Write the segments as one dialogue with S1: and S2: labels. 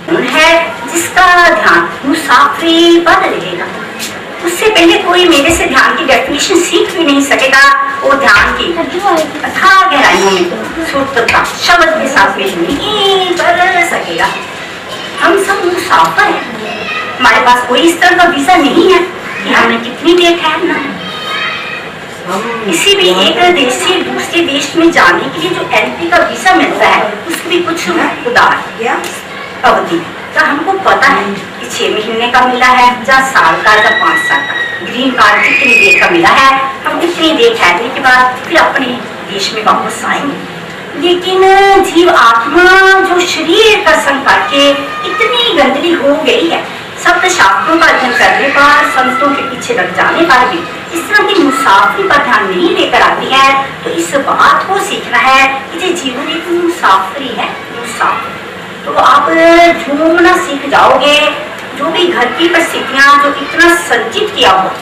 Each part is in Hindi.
S1: है जिसका ध्यान मुसाफिरी पर रहेगा। उससे पहले कोई मेरे से ध्यान की डेफिनेशन सीख भी नहीं सकेगा। वो ध्यान की अथाह गहराइयों में सूत्रता शब्द के साथ में नहीं कर सकेगा। हम सब मुसाफिर हैं। हमारे पास कोई इस तरह का वीजा नहीं है कि हमने कितनी देर ठहरना है। किसी भी एक देश से दूसरे देश में जाने के लिए जो एंट्री का वीजा मिलता है उसकी कुछ उदार अवधि तो हमको पता है कि 6 महीने का मिला है या साल का या 5 साल का। ग्रीन कार्ड कितनी देर का मिला है, हम कितनी देर ठहरने के बाद फिर अपने देश में वापस आएंगे। लेकिन जीव आत्मा जो शरीर का संग करके इतनी गंदगी हो गई है, सप्त शास्त्रों का अध्ययन करने पर, संतों के पीछे लग जाने पर भी इस तरह की मुसाफिरी पर ध्यान नहीं लेकर आती है। तो इस बात को सीखना है कि जीवन एक मुसाफिरी है। मुसाफिर तो आप झूमना सीख जाओगे। जो भी घर की परिस्थितियां जो इतना संचित किया हुआ,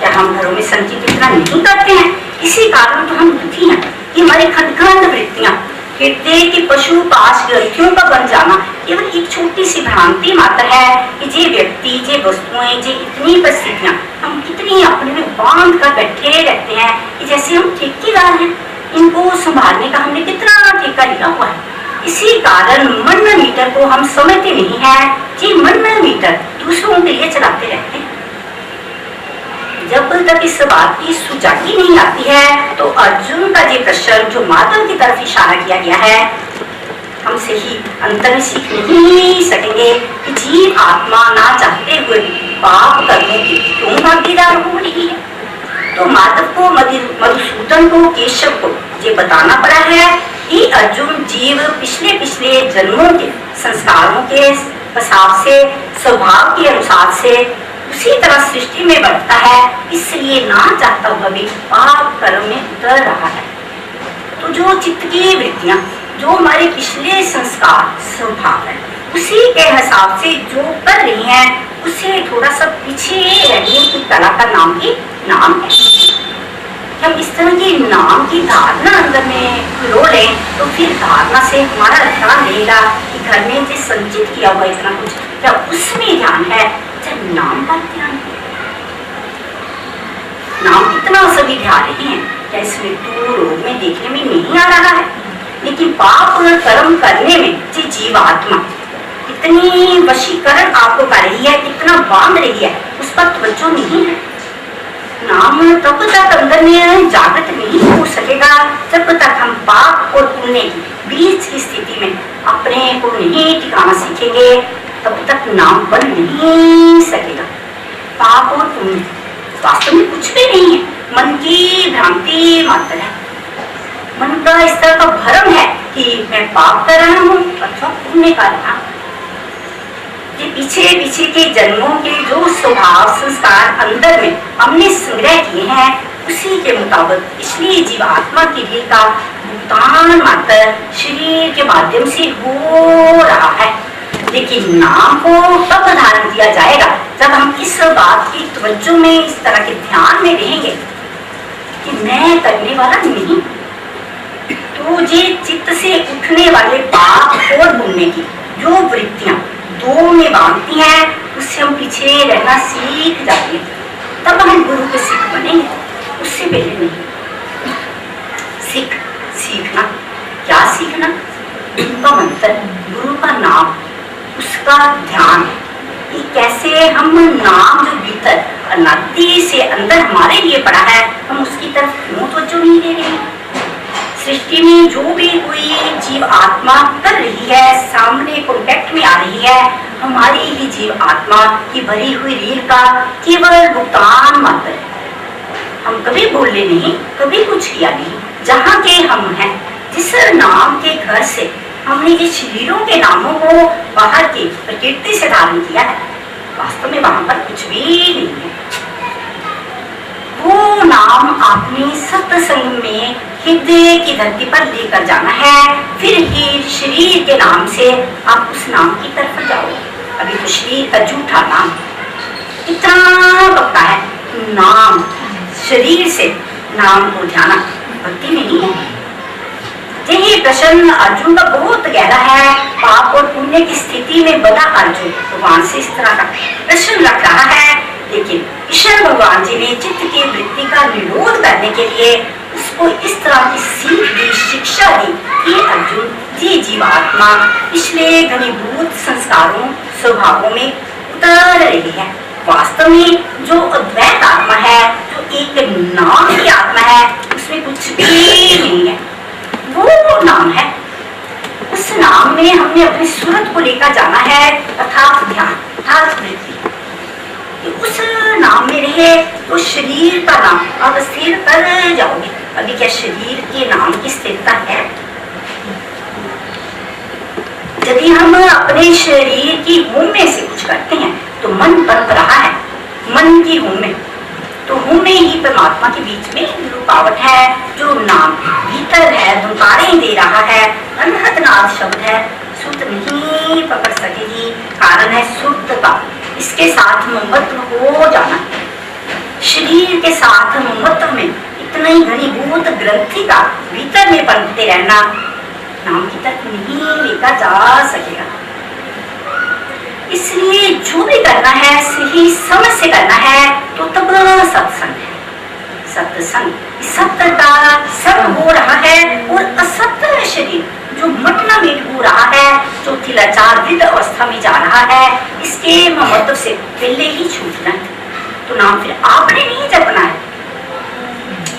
S1: क्या हम घरों में संचित इतना नहीं करते हैं? इसी कारण तो हम दुखी हैं कि हमारी खदखंड वृत्तियां, हृदय की पशु पाश ग्रंथियों का बन जाना केवल एक छोटी सी भ्रांति मात्र है कि जे व्यक्ति, जे वस्तुएं, जे इतनी परिस्थितियां हम कितनी अपने में बांध कर बैठे रहते हैं कि जैसे हम ठेकेदार हैं। इनको संभालने का हमने कितना ठेका लिया हुआ है। इसी कारण मन मीटर को हम समझते नहीं है कि मन मीटर दूसरों के लिए चलाते रहते हैं। जब तक इस बात की सुजागी नहीं आती है तो अर्जुन का ये प्रश्न जो माधव की तरफ इशारा किया गया है, हम सही अंतर सीख नहीं सकेंगे कि जीव आत्मा ना चाहते हुए पाप करने की क्यों भागीदार हो रही है। तो माधव को, मधुसूदन को, केशव को ये बताना पड़ा है कि अर्जुन जीव पिछले जन्मों के संस्कारों के प्रसाद से, स्वभाव के अनुसार से उसी तरह सृष्टि में बढ़ता है, इसलिए ना चाहता हुआ भी पाप कर्म में उतर रहा है। तो जो चित्त की वृत्तियां, जो हमारे पिछले संस्कार स्वभाव है, उसी के हिसाब से जो कर रही हैं, उसे थोड़ा सा पीछे रहने की कला का नाम ही नाम है। हम इस तरह की नाम की धारणा अंदर में रो लें तो फिर धारणा से हमारा ध्यान रहेगा कि घर में जो संचित किया हुआ इतना कुछ, क्या उसमें ध्यान है, जब नाम का ध्यान है। नाम कितना सभी ध्यान रहे हैं, क्या इसमें दूर रोग में देखने में नहीं आ रहा है। लेकिन पाप और कर्म करने में जी जीवात्मा कितनी वशीकरण आपको कर रही है, कितना बांध रही है, उस पर तवज्जो नहीं है। नाम तब तक अंदर में जागृत नहीं हो सकेगा जब तक हम पाप और पुण्य की बीच की स्थिति में अपने को नहीं टिकाना सीखेंगे, तब तक नाम बन नहीं सकेगा। पाप और पुण्य वास्तव में कुछ भी नहीं है, मन की भ्रांति मात्र है। मन का इस तरह का भ्रम है कि मैं पाप कर रहा हूँ अथवा पुण्य कर रहा हूँ। ये पीछे के जन्मों के जो स्वभाव संस्कार अंदर में हमने संग्रह किए हैं, उसी के मुताबिक इसलिए जीवात्मा के लिए का भुगतान मात्र शरीर के माध्यम से हो रहा है। लेकिन नाम को तब धारण किया जाएगा जब हम इस बात की तवज्जो में, इस तरह के ध्यान में रहेंगे कि मैं करने वाला नहीं। तो ये चित्त से उठने वाले पाप और पुण्य की जो वृत्तियां दो में बांधती हैं, उससे हम पीछे रहना सीख जाते हैं, तब हम गुरु के सिख बनेंगे, उससे पहले नहीं। सीखना क्या सीखना? उनका मंत्र, गुरु का नाम, उसका ध्यान कि कैसे हम नाम जो भीतर अनादि से अंदर हमारे लिए पड़ा है, हम उसकी तरफ क्यों तवज्जो नहीं दे रहे हैं। सृष्टि में जो भी कोई जीव आत्मा कर रही है, सामने कॉन्टेक्ट में आ रही है, हमारी ही जीव आत्मा की भरी हुई रील का केवल भुगतान मात्र है। हम कभी बोले नहीं, कभी कुछ किया नहीं। जहाँ के हम हैं, जिस नाम के घर से हमने जिस शरीरों के नामों को बाहर की प्रकृति से धारण किया है, वास्तव में वहां पर कुछ भी नहीं है। वो नाम आपने सत्संग में हृदय की धरती पर लेकर जाना है, फिर ही शरीर के नाम से आप उस नाम की तरफ जाओ। अभी तो शरीर का झूठा नाम इतना पक्का है, नाम शरीर से नाम को ध्याना भक्ति में नहीं है। यही प्रश्न अर्जुन का बहुत गहरा है। पाप और पुण्य डूबने की स्थिति में बना अर्जुन भगवान से इस तरह का प्रश्न रख रहा है, लेकिन ईश्वर भगवान जी ने चित्त की वृत्ति का निरोध करने के लिए उसको इस तरह की सीख दी, शिक्षा दी कि अर्जुन जी जीवात्मा पिछले घनीभूत संस्कारों स्वभावों में उतर रही है। वास्तव में जो अद्वैत आत्मा है, जो एक नाम की आत्मा है, उसमें कुछ भी नहीं है। वो नाम है, उस नाम में हमने अपनी सूरत को लेकर जाना है, अर्थात ध्यान, अर्थात वृत्ति। उस नाम में रहे तो शरीर का नाम आप स्थिर कर जाओगे। अभी क्या शरीर के नाम की स्थिरता है? यदि हम अपने शरीर की होम में से कुछ करते हैं तो मन बन रहा है, मन की होम में, तो होम में ही परमात्मा के बीच में रुकावट है। जो नाम भीतर है, धुंकारें दे रहा है, अनहदनाद शब्द है, सुध नहीं पकड़ सकेगी। कारण है शुद्धता, इसके साथ ममत्व हो जाना। शरीर के साथ ममत्व में इतना ही घनीभूत ग्रंथि का भीतर में बनते रहना नाम की तक नहीं लेकर जा सकेगा। इसलिए जो भी करना है सही समझ से करना है, तो तब सत्संग है। सत्संग, सत्य का सत्य हो रहा है और असत्य शरीर जो मटना मीट हो रहा है, जो तिलाचार वृद्ध अवस्था में जा रहा है, इसके महत्व से पहले ही छूटना है। तो नाम फिर आपने नहीं जपना है,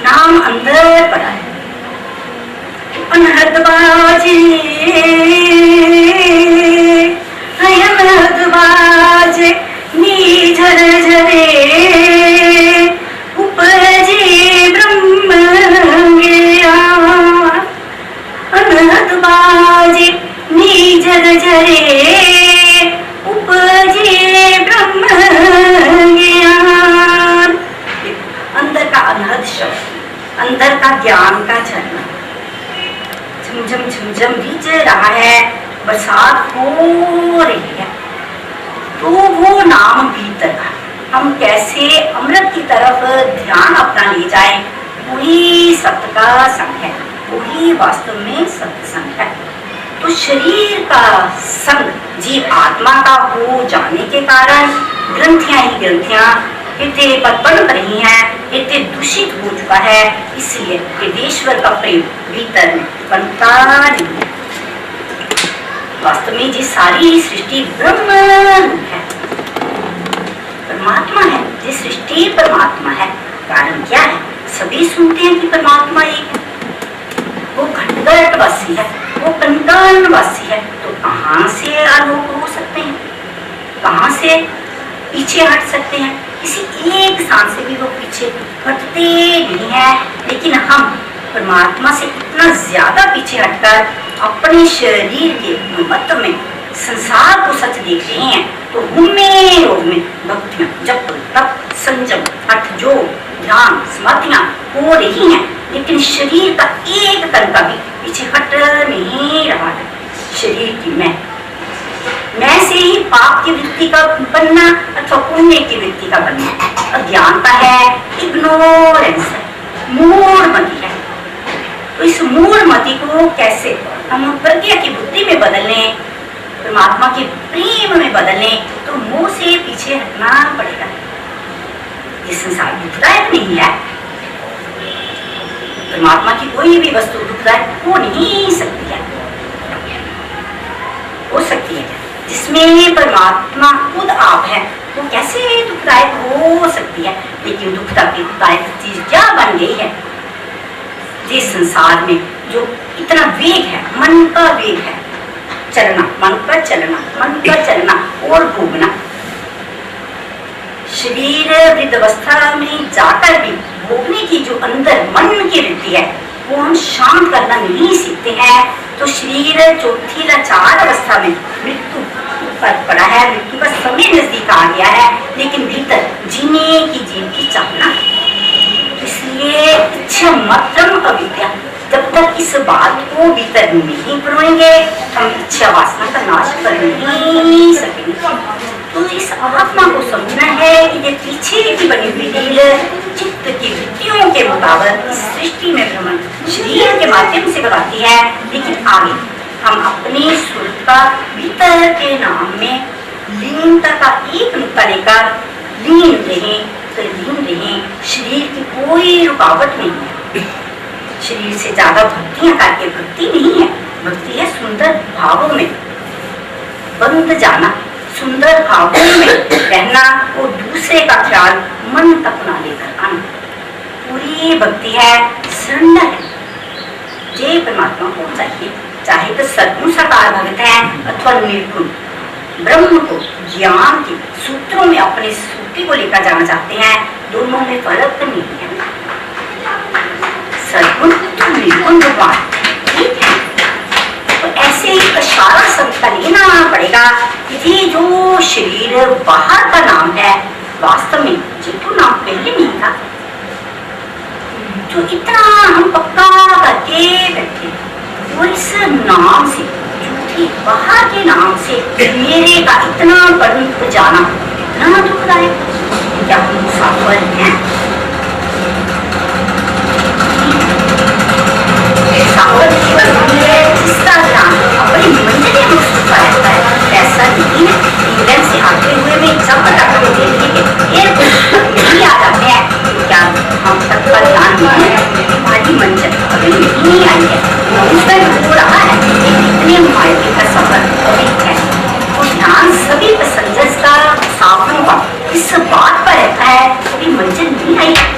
S1: नाम अंदर पड़ा है। अनहद बाजे, अनहद बाजे, नी झर झरे, उपजे ब्रह्म ज्ञान। अनहद बाजे, नी झर झरे, उपजे ब्रह्म ज्ञान। अंदर का अनहद शब्द, अंदर का ज्ञान का झरना झमझम झमझम बीज रहा है, बरसात हो रही है। तो वो नाम भीतर का हम कैसे अमृत की तरफ ध्यान अपना ले जाए, वही सत्य का संग है, वही वास्तव में सत्संग है। तो शरीर का संग जीव आत्मा का हो जाने के कारण ग्रंथियां ही ग्रंथियां हृदय पर पनप रही हैं, हृदय दूषित हो चुका है। इसलिए हृदयेश्वर का प्रेम भीतर में बनता नहीं है। वास्तव में ये सारी सृष्टि ब्रह्म है, परमात्मा है। ये सृष्टि परमात्मा है। कारण क्या है? सभी सुनते हैं कि परमात्मा एक है, वो घटघटवासी है, वो कंकणवासी है। तो कहाँ से आलोक हो सकते हैं, कहाँ से पीछे हट सकते हैं? किसी एक स्थान से भी वो पीछे हटते नहीं है। लेकिन हम परमात्मा से इतना ज्यादा पीछे हटकर अपने शरीर के महत्व में संसार को सच देख रहे हैं। तो उनमें रोग में भक्तियां, जप, तप, संयम, हठ, जो ध्यान, समाधियां हो रही हैं, लेकिन शरीर का एक कण का भी पीछे हट नहीं रहा है। शरीर की मैं से ही पाप की वृत्ति का बनना अथवा पुण्य की वृत्ति का बनना अज्ञानता है, इग्नोरेंस है, मूढ़मति है। तो इस मूढ़मति को कैसे हम प्रज्ञा की बुद्धि में बदलने, परमात्मा के प्रेम में बदलने? तो मोह से पीछे हटना पड़ेगा। ये संसार दुखदायक नहीं है, परमात्मा की कोई भी वस्तु दुखदायक हो नहीं सकती है। हो सकती है जिसमें परमात्मा खुद आप है, वो कैसे दुखदायक हो सकती है? लेकिन दुखदायक चीज क्या बन गई है? जिस संसार में जो इतना वेग है, मन का वेग है, चलना, मन का चलना, मन का चलना और भोगना। शरीर वृद्धावस्था में जाकर भी भोगने की जो अंदर मन की वृत्ति है, वो हम शांत करना नहीं सीखते हैं। तो शरीर चौथी लाचार अवस्था में मृत्यु पर पड़ा है, मृत्यु का समय नजदीक आ गया है, लेकिन भीतर जीने की चाहना। इसलिए इच्छा मात्रम अविद्या, जब तक इस बात को भीतर नहीं परोएंगे हम इच्छा वासना का नाश कर नहीं सकेंगे। तो इस आत्मा को समझना है कि ये पीछे की बनी हुई ढील चित्त की वृत्तियों के मुताबिक इस सृष्टि में भ्रमण शरीर के माध्यम से कराती है, लेकिन आगे हम अपनी सुरत का भीतर के नाम में लीनता का एक नुक्ता लेकर लीन रहें, तो लीन रहें। शरीर की कोई रुकावट नहीं है। शरीर से ज्यादा भक्तियां करके भक्ति नहीं है। भक्ति है सुंदर भावों में बंद जाना, सुंदर भावों में रहना और दूसरे का ख्याल मन तक ना लेकर आना। पूरी भक्ति है सरेंडर है। जय परमात्मा को चाहिए, चाहे तो सद्गुण साकार भगत है अथवा निर्गुण ब्रह्म को ज्ञान के सूत्रों में अपने सूत्र को लेकर जाना चाहते हैं, दोनों में फर्क नहीं है। सद्गुण तो निर्गुण भगवान ठीक है, तो ऐसे एक सारा संस्था लेना पड़ेगा कि ये जो शरीर बाहर का नाम है वास्तव में जितु नाम पहले नहीं था। जो इतना हम पक्का करके बैठे वो इस नाम से झूठी बाहर के नाम से मेरे का इतना बंध जाना इतना दुखदायक। क्या हम मुसाफिर हैं? जिसका ध्यान अपनी मंजिल में छुपा रहता है ऐसा नहीं है। इंग्लैंड से आते हुए में जब तक यही आ जाते हैं, क्या हम तक का ध्यान नहीं है? हमारी मंजिल अभी नहीं आई है, हो रहा है, इतने मायके का सफर अभी है। और ध्यान सभी पैसेंजर्स का, मुसाफिरों का इस बात पर रहता है अभी मंजिल नहीं आई है।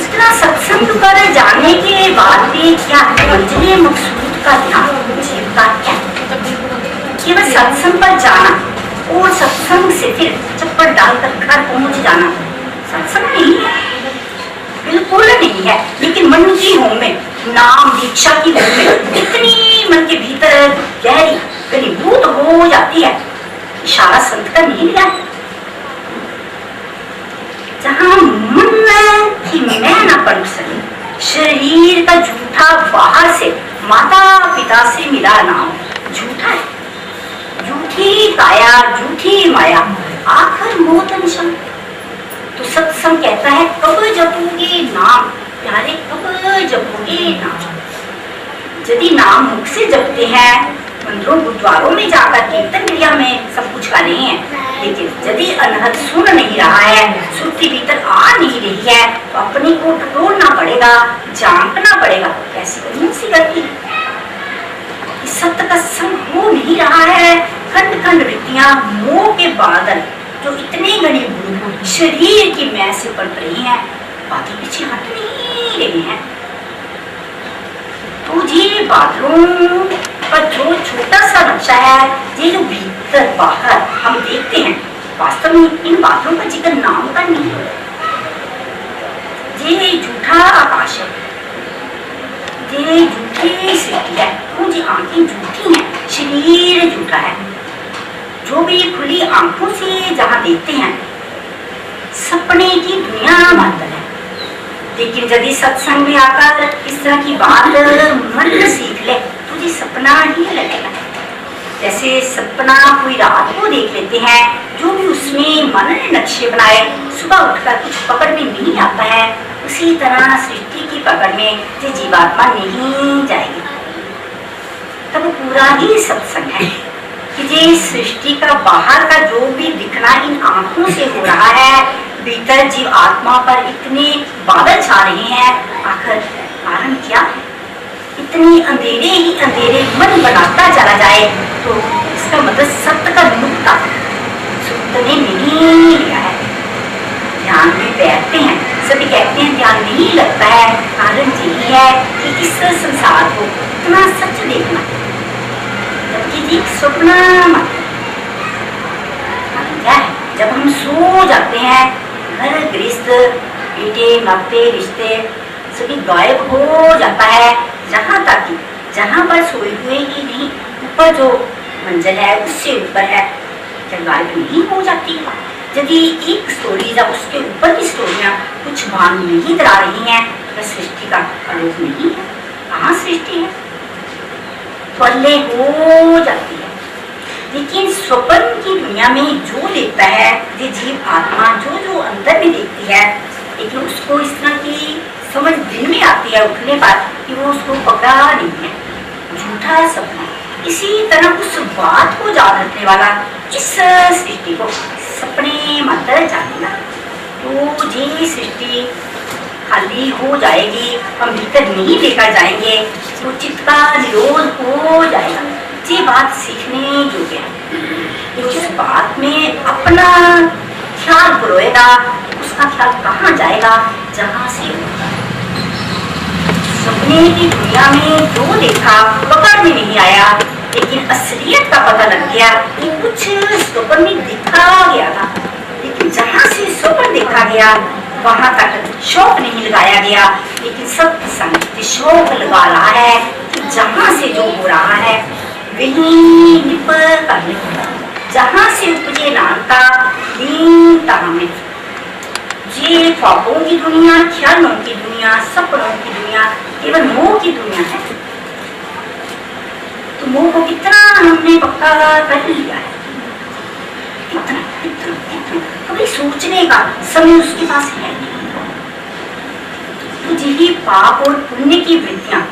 S1: इतना सत्संग कर जाने के बाद भी क्या मंजिल मकसूद का ध्यान जीवता क्या? केवल सत्संग पर जाना और सत्संग से फिर चप्पल डालकर घर पहुंच जाना सत्संग नहीं है, बिल्कुल नहीं है। लेकिन मन की होम में, नाम दीक्षा की होम में इतनी मन के भीतर गहरी घनीभूत हो जाती है, इशारा संत का नहीं लिया। जहां मन की मैं न पनप सके, शरीर का झूठा बाहर से माता पिता से मिला नाम झूठा है, झूठी काया झूठी माया आखिर मौत निशान। तो सत्संग कहता है कब जपोगे नाम प्यारे, कब जपोगे नाम। यदि नाम मुख से जपते हैं, मंदिरों गुरुद्वारों में जाकर कीर्तन क्रिया में सब कुछ का नहीं है, लेकिन यदि अनहद सुन नहीं रहा है, सुरती भीतर आ नहीं रही है, तो अपने को टटोलना पड़ेगा, झांकना पड़ेगा। कैसी कौन सी गलती? सत्य का संग हो नहीं रहा है। खंड खंड वृत्तियां मोह के बादल जो इतने घनीभूत शरीर की मैं से पड़ रही हैं, बाकी पीछे हट नहीं रही हैं। तो ये बादलों का जो छोटा सा नक्शा है, ये जो भीतर बाहर हम देखते हैं, वास्तव में इन बादलों का जिक्र नाम का नहीं है। ये झूठा आकाश है, ये झूठी सृष्टि है, मुझे आंखें झूठी हैं, शरीर झूठा है। जो भी खुली आंखों से जहां देखते हैं, सपने की दुनिया मात्र है। लेकिन यदि सत्संग में आकर इस तरह की बात मन सीख ले, तुझे सपना ही लगेगा। जैसे सपना कोई रात को देख लेते हैं, जो भी उसमें मन ने नक्शे बनाए, सुबह उठकर कुछ पकड़ में नहीं आता है, उसी तरह सृष्टि की पकड़ में जो जीवात्मा नहीं जाएगी। तब पूरा ही सत्संग है कि ये सृष्टि का बाहर का जो भी दिखना इन आंखों से हो रहा है, भीतर जीव आत्मा पर इतने बादल छा रहे हैं, आखिर कारण क्या है? इतनी अंधेरे ही अंधेरे मन बनाता चला जाए, तो इसका मतलब सत्य का नुक्ता सुनने नहीं लिया है। ध्यान में बैठते हैं, सभी कहते हैं ध्यान नहीं लगता है, कारण यही है कि इस संसार को इतना सच देखना, जबकि स्वप्न क्या है। जब हम सो जाते हैं, घर गृहस्थ बेटे नाते रिश्ते सभी गायब हो जाता है। जहाँ तक जहाँ पर सोए हुए ही नहीं, ऊपर जो मंजिल है उससे ऊपर है, क्या गायब नहीं हो जाती? यदि एक स्टोरी या उसके ऊपर की स्टोरियाँ कुछ भान नहीं करा रही हैं, तो सृष्टि का आलोक नहीं है। कहाँ सृष्टि है? पल्ले हो जाती है। लेकिन स्वप्न की दुनिया में जो देखता है, ये जीव आत्मा जो जो अंदर में देखती है, लेकिन उसको इस तरह की समझ दिन में आती है उठने पर कि वो उसको पकड़ा नहीं है, झूठा सपना। इसी तरह उस बात को याद रखने वाला इस सृष्टि को सपने मात्र जानेगा। तो ये सृष्टि खाली हो जाएगी, हम भीतर नहीं लेकर जाएंगे तो चित्त का निरोध हो जाएगा। ये बात सीखने योग्य है। उस बात में अपना ख्याल पुरोएगा, उसका ख्याल कहाँ जाएगा? जहाँ से सपने की दुनिया में जो देखा पकड़ में नहीं आया, लेकिन असलियत का पता लग गया कि कुछ स्वप्न में दिखा गया था। लेकिन जहाँ से स्वप्न देखा गया वहां तक शौक नहीं लगाया गया, लेकिन सत्य संग शौक लगा रहा है कि जहाँ से जो हो रहा है वही निप करने होगा। जहाँ से उपजे नानका दीनता में। ये ख्वाबों की दुनिया, ख्यालों की दुनिया, सपनों की दुनिया केवल मोह की दुनिया है। तो मोह को कितना हमने पक्का कर लिया है, कितना कितना कितना कभी सोचने का समय उसके पास है नहीं। तो यही पाप और पुण्य की वृत्तियां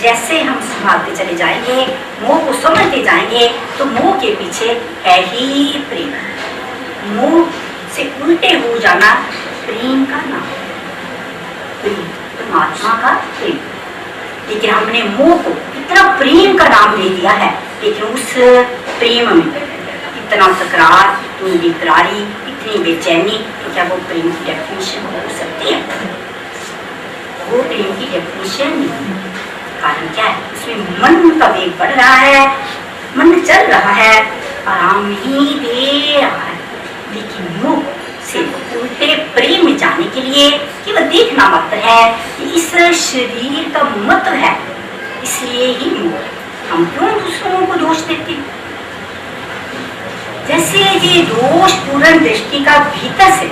S1: जैसे हम संभालते चले जाएंगे, मोह को समझते जाएंगे, तो मोह के पीछे है ही प्रेम। मोह से उल्टे हो जाना प्रेम का नाम, प्रेम परमात्मा का प्रेम। लेकिन हमने मोह को इतना प्रेम का नाम दे दिया है, लेकिन उस प्रेम में इतना तकरार, इतनी बेकरारी, इतनी बेचैनी, तो क्या वो प्रेम की डेफिनेशन हो सकती है? वो प्रेम की डेफिनेशन नहीं। कारण क्या है? उसमें मन का वेग बढ़ रहा है, मन चल रहा है, आराम नहीं दे रहा है। लेकिन मोह से उल्टे प्रेम में जाने के लिए केवल देखना मात्र है कि इस शरीर का महत्व है, इसलिए ही मोह। हम क्यों दूसरों को दोष देते हैं? जैसे ये दोष पूर्ण दृष्टि का भीतर से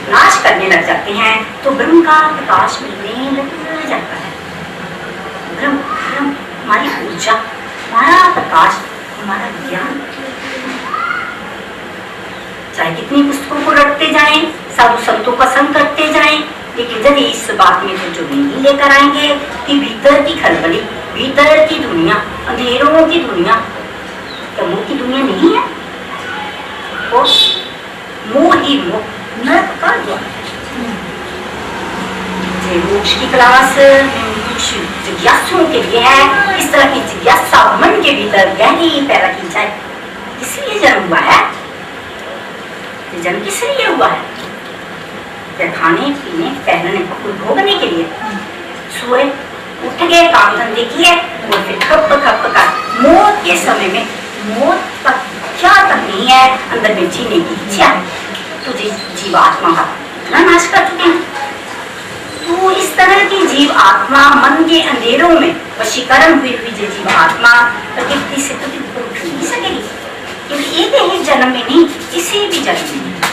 S1: नाश करने लग जाते हैं, तो ब्रह्म का प्रकाश मिलने लग जाता है। ब्रह्म हमारी ऊर्जा, हमारा प्रकाश, हमारा ज्ञान। चाहे कितनी पुस्तकों को रटते जाएं, साधु संतों का संग करते जाएं, लेकिन यदि इस बात में जो नहीं लेकर आएंगे कि भीतर की खलबली, भीतर की दुनिया, अंधेरों की दुनिया, क्या मोह की दुनिया नहीं है? वो मोह ही मोह, नरक का द्वार। मोक्ष की क्लास जिज्ञासुओं के लिए है। इस तरह की जिज्ञासा मन के भीतर गहरी पैदा की जाए, इसलिए जन्म हुआ है। जन्म किस लिए हुआ है? खाने पीने पहनने को भोगने के लिए। सोए उठ गए, काम धंधे किए और फिर खप खप कर मौत के समय में, मौत का क्या तक नहीं है, अंदर में जीने की इच्छा, तो जीवात्मा का इतना नाश कर चुके हैं। तो इस तरह की जीव आत्मा मन के अंधेरों में वशीकरण हुई हुई जीव आत्मा प्रकृति से तो उठ नहीं सकेगी, क्योंकि एक जन्म में नहीं, किसी भी जन्म में।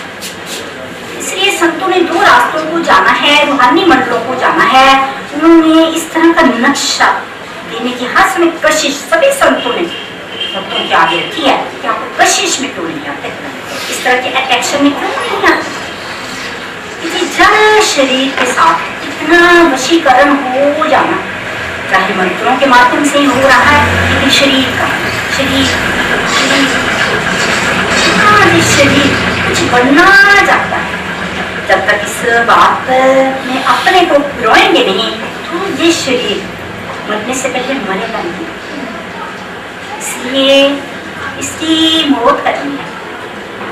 S1: इसलिए संतों ने दो रास्तों को जाना है, रूहानी मंडलों को जाना है। उन्होंने इस तरह का नक्शा देने की हर समय कोशिश सभी संतों ने भक्तों के आगे रखी है कि आपको कशिश में क्यों नहीं आते, इस तरह के अट्रैक्शन में क्यों नहीं आते। जड़ शरीर के साथ इतना वशीकरण हो जाना, चाहे मंत्रों के माध्यम से हो रहा है, लेकिन शरीर का शरीर कुछ बनना जाता है। जब तक इस बात में अपने को रोएंगे नहीं, तो ये शरीर मरने से पहले मरेगा नहीं। इसलिए इसकी मौत करनी है,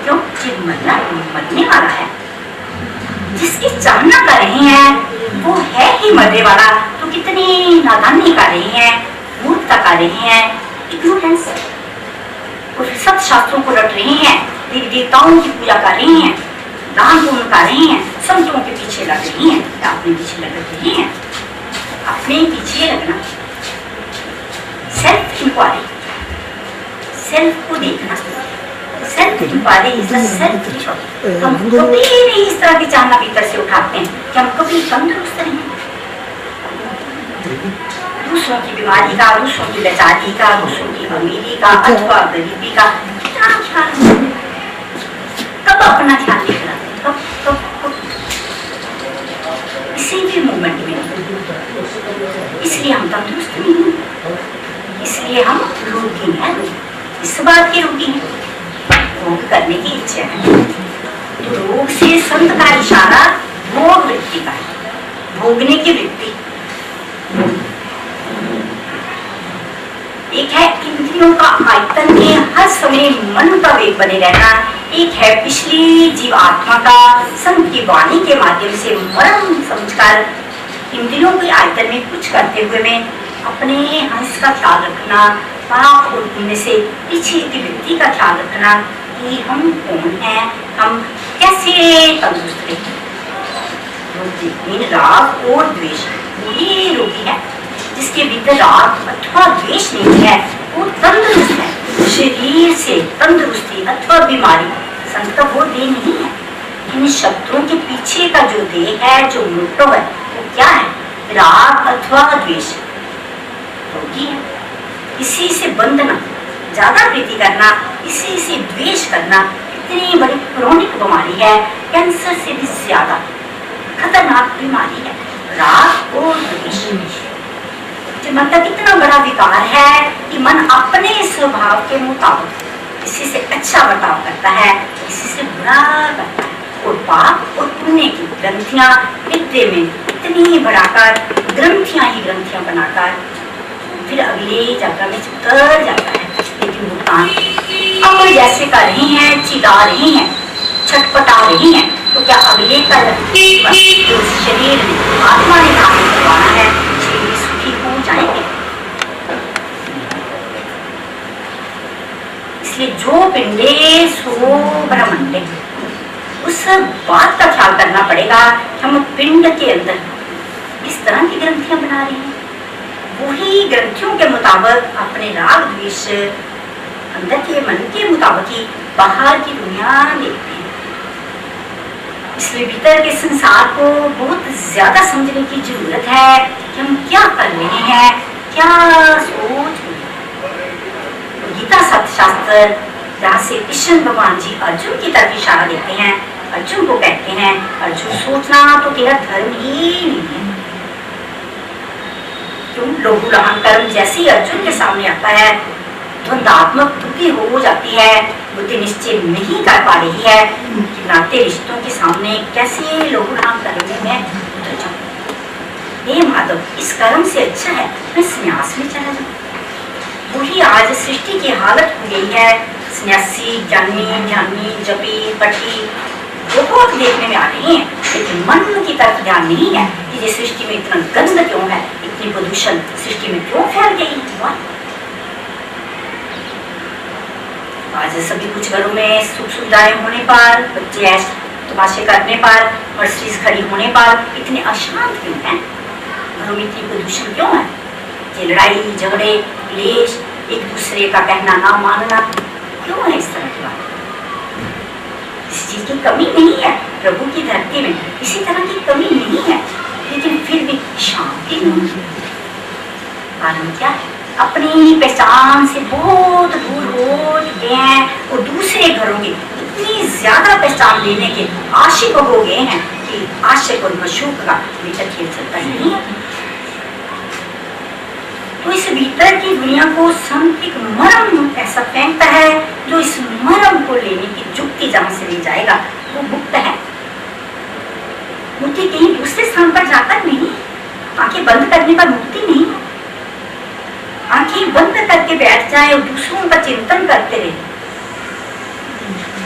S1: क्यों? जो मरने वाला है, जिसकी चाहना कर रहे हैं वो है ही मरने वाला, तो कितनी नादानी कर रही हैं, मूर्खता कर रही हैं, इग्नोरेंस। और सब शास्त्रों को रट रही हैं, देवी देवताओं की पूजा कर रही हैं, दान पुण्य कर रही हैं, संतों के पीछे लग रही हैं, अपने पीछे लग रही हैं। अपने पीछे लगना, सेल्फ इंक्वायरी, सेल्फ को देखना, self inquiry is the self resource. हम कभी नहीं इस तरह की चाहना भीतर से उठाते हैं कि हम कभी तंदुरुस्त रहें। दूसरों की बीमारी का, दूसरों की बेचारी का, दूसरों की अमीरी का अथवा गरीबी का कितना ख्याल, कब अपना ख्याल नहीं कराते? कब किसी भी मोमेंट में। इसलिए हम तंदुरुस्त नहीं हैं। इसलिए हम रोगी हैं। इस बात के रोगी हैं, भोग करने की इच्छा है। तो रोग से संत का इशारा भोग वृत्ति का है, भोगने की वृत्ति। एक है इंद्रियों का आयतन में हर समय मन का वेग बने रहना, एक है पिछली जीवात्मा का संत की वाणी के माध्यम से मर्म समझकर इंद्रियों के आयतन में कुछ करते हुए में अपने हंस का ख्याल रखना, पाप और पुण्य से पीछे की वृत्ति का ख्याल रखना कि हम कौन हैं, हम कैसे तंदुरुस्त रहें। राग और द्वेष वही रोगी है जिसके भीतर राग अथवा द्वेष नहीं है, वो तंदुरुस्त है। शरीर से तंदुरुस्ती अथवा बीमारी संत का वो देह नहीं है। इन शब्दों के पीछे का जो देह है, जो मोटो है, वो क्या है? राग अथवा द्वेष रोगी है। इसी से बंधना, ज्यादा प्रीति करना, इसी से द्वेष करना इतनी बड़ी क्रोनिक बीमारी है, कैंसर से भी ज्यादा खतरनाक बीमारी है राग और द्वेष। मन का कितना बड़ा विकार है कि मन अपने स्वभाव के मुताबिक किसी से अच्छा बर्ताव करता है, किसी से बुरा करता है, और पाप और पुण्य की ग्रंथियां हृदय में इतनी बढ़ाकर ग्रंथियां ही ग्रंथियां बनाकर फिर अगले जगह में उतर जाता है। लेकिन भुगतान अब जैसे कर रही हैं, चिता रही हैं, छटपटा रही हैं, तो क्या अगले कल जो शरीर में आत्मा ने काम करवाना है, शरीर सुखी हो जाएंगे? इसलिए जो पिंडे सो ब्रह्मंडे, उस बात का ख्याल करना पड़ेगा कि हम पिंड के अंदर इस तरह की ग्रंथियां बना रहे हैं, वही ग्रंथियों के मुताबिक अपने राग द्वेष अंदर के मन के मुताबिक ही बाहर की दुनिया देखते हैं। इसलिए भीतर के संसार को बहुत ज्यादा समझने की जरूरत है कि हम क्या कर रहे हैं, क्या सोच रहे हैं। गीता सत्य शास्त्र जहाँ से कृष्ण भगवान जी अर्जुन की तरफ इशारा देते हैं, अर्जुन को कहते हैं, अर्जुन सोचना तो तेरा धर्म ही नहीं है। क्यों? लघु लहान कर्म जैसे ही अर्जुन के सामने आता है, द्वंद्वात्मक बुद्धि हो जाती है, बुद्धि निश्चय नहीं कर पा रही है कि नाते रिश्तों के सामने कैसे लघु लहान कर्म में मैं उतर जाऊं। हे माधव, इस कर्म से अच्छा है मैं संन्यास में चला जाऊं। वही आज सृष्टि की हालत हो गई है। सन्यासी, ज्ञानी, ध्यानी, जपी, पटी बहुत देखने में आ रही हैं, लेकिन मन की तरफ ध्यान नहीं है कि ये सृष्टि में इतना गंद क्यों है, इतनी प्रदूषण सृष्टि में क्यों फैल गई। आज सभी कुछ घरों में सुख सुविधाएं होने पर, बच्चे तमाशे करने पर, मर्सिडीज खड़ी होने पर इतने अशांत क्यों हैं? घरों में इतनी प्रदूषण क्यों है? ये लड़ाई झगड़े क्लेश, एक दूसरे का कहना ना मानना क्यों है? इस तरह की बात, इस चीज की कमी नहीं है प्रभु की धरती में, किसी तरह की कमी नहीं है, लेकिन फिर भी शांति नहीं है। कारण क्या है? अपनी पहचान से बहुत दूर हो चुके हैं और दूसरे घरों की इतनी ज्यादा पहचान लेने के आशिक हो गए हैं कि आशिक और मशूक का भीतर खेल चलता नहीं है। तो इस भीतर की दुनिया को संत एक मरम ऐसा फेंकता है, जो इस मरम को लेने की जुक्ति जहां से ले जाएगा वो मुक्त है। मुक्ति कहीं दूसरे स्थान पर जाकर नहीं, आंखें बंद करने पर मुक्ति नहीं। आंखें बंद करके बैठ जाए और दूसरों का चिंतन करते रहे,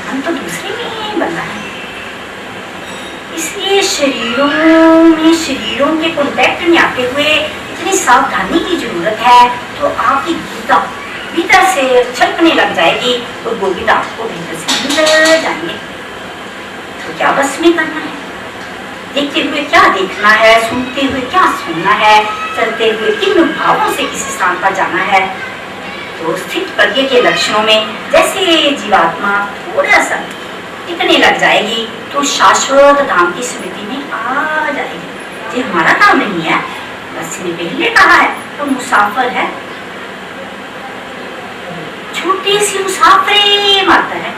S1: हम तो दूसरे में ही बंधा है। इसलिए शरीरों के कॉन्टेक्ट में आते हुए इतनी सावधानी की जरूरत है। तो आपकी गीता भीतर से छलकने लग जाएगी और वो गीता आपको भीतर से अंदर जाएंगे। तो क्या बस में करना है? देखते हुए क्या देखना है, सुनते हुए क्या सुनना है, चलते हुए किन भावों से किसी स्थान पर जाना है। तो स्थित प्रज्ञ के लक्षणों में जैसे जीवात्मा थोड़ा सा टिकने लग जाएगी तो शाश्वत धाम की स्मृति में आ जाएगी। ये हमारा काम नहीं है, बस ने पहले कहा है तो मुसाफिर है, छोटी सी मुसाफिर मात्र है।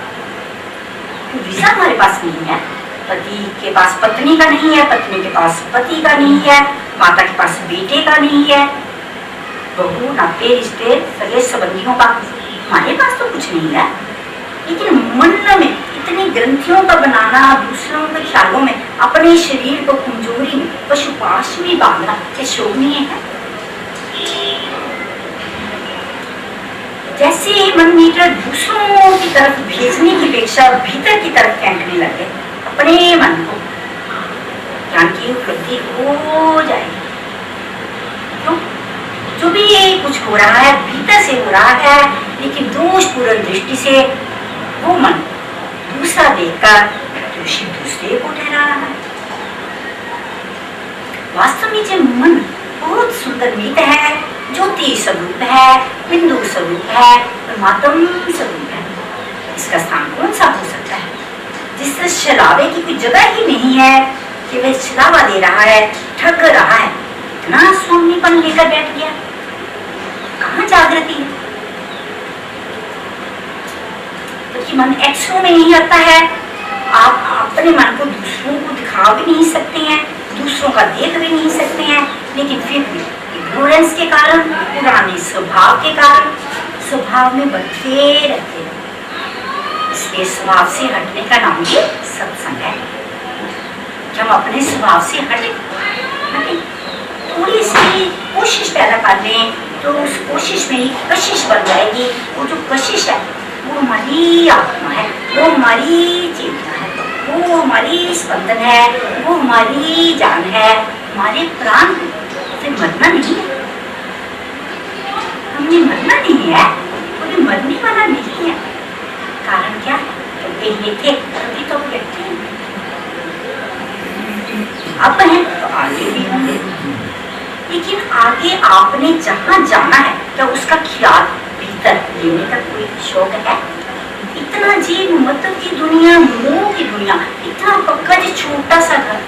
S1: तो वीजा हमारे पास नहीं है, पति के पास पत्नी का नहीं है, पत्नी के पास पति का नहीं है, माता के पास बेटे का नहीं है। बहू, नाते, रिश्ते, सगे संबंधियों का हमारे पास तो कुछ नहीं है, लेकिन मन में इतनी ग्रंथियों का बनाना, दूसरों के ख्यालों में अपने शरीर को कमजोरी में पशुपाश में बांधना क्या शोभनीय है? जैसे मन मीटर दूसरों की तरफ भेजने की अपेक्षा भीतर की तरफ फेंकने लगे अपने मन को, ज्ञान की उपलब्धि हो जाएगी। क्यों? जो भी कुछ हो रहा है भीतर से हो रहा है, लेकिन दोषपूर्ण दृष्टि से वो मन दूसरा देखकर दोषी दूसरे को ठहरा रहा है। वास्तव में जो मन बहुत सुंदर मीत है, ज्योति स्वरूप है, बिंदु स्वरूप है, परमात्म स्वरूप है। इसका स्थान कौन सा हो सकता है? जिससे छलावे की कोई जगह ही नहीं है कि वह छलावा दे रहा है, ठग रहा है, इतना स्वामीपन लेकर बैठ गया, कहाँ जागृति है? क्योंकि मन एक्सो में नहीं आता है। आप अपने मन को दूसरों को दिखा भी नहीं सकते हैं, दूसरों का देख भी नहीं सकते हैं, लेकिन फिर भी इग्नोरेंस के कारण, पुराने स्वभाव के कारण स्वभाव में बढ़ते रहते हैं। इसलिए स्वभाव से हटने का नाम ही सत्संग है। जब हम अपने स्वभाव से हटे थोड़ी सी कोशिश पैदा कर लें तो उस कोशिश में ही कशिश बन जाएगी। वो जो कशिश है वो हमारी आत्मा है, वो हमारी चेतना है, वो हमारी स्पंदन है, वो हमारी जान है, हमारे प्राण से मरना नहीं है। हमने मरना नहीं है, कोई मरने वाला नहीं है। कारण क्या है? क्योंकि ये थे तभी तो कहते हैं, अब हैं तो आगे भी होंगे। लेकिन आगे आपने जहाँ जाना है क्या उसका ख्याल भीतर लेने का कोई शौक है? इतना जीव मतलब की दुनिया, मोह की दुनिया, इतना पक्का जो छोटा सा घर,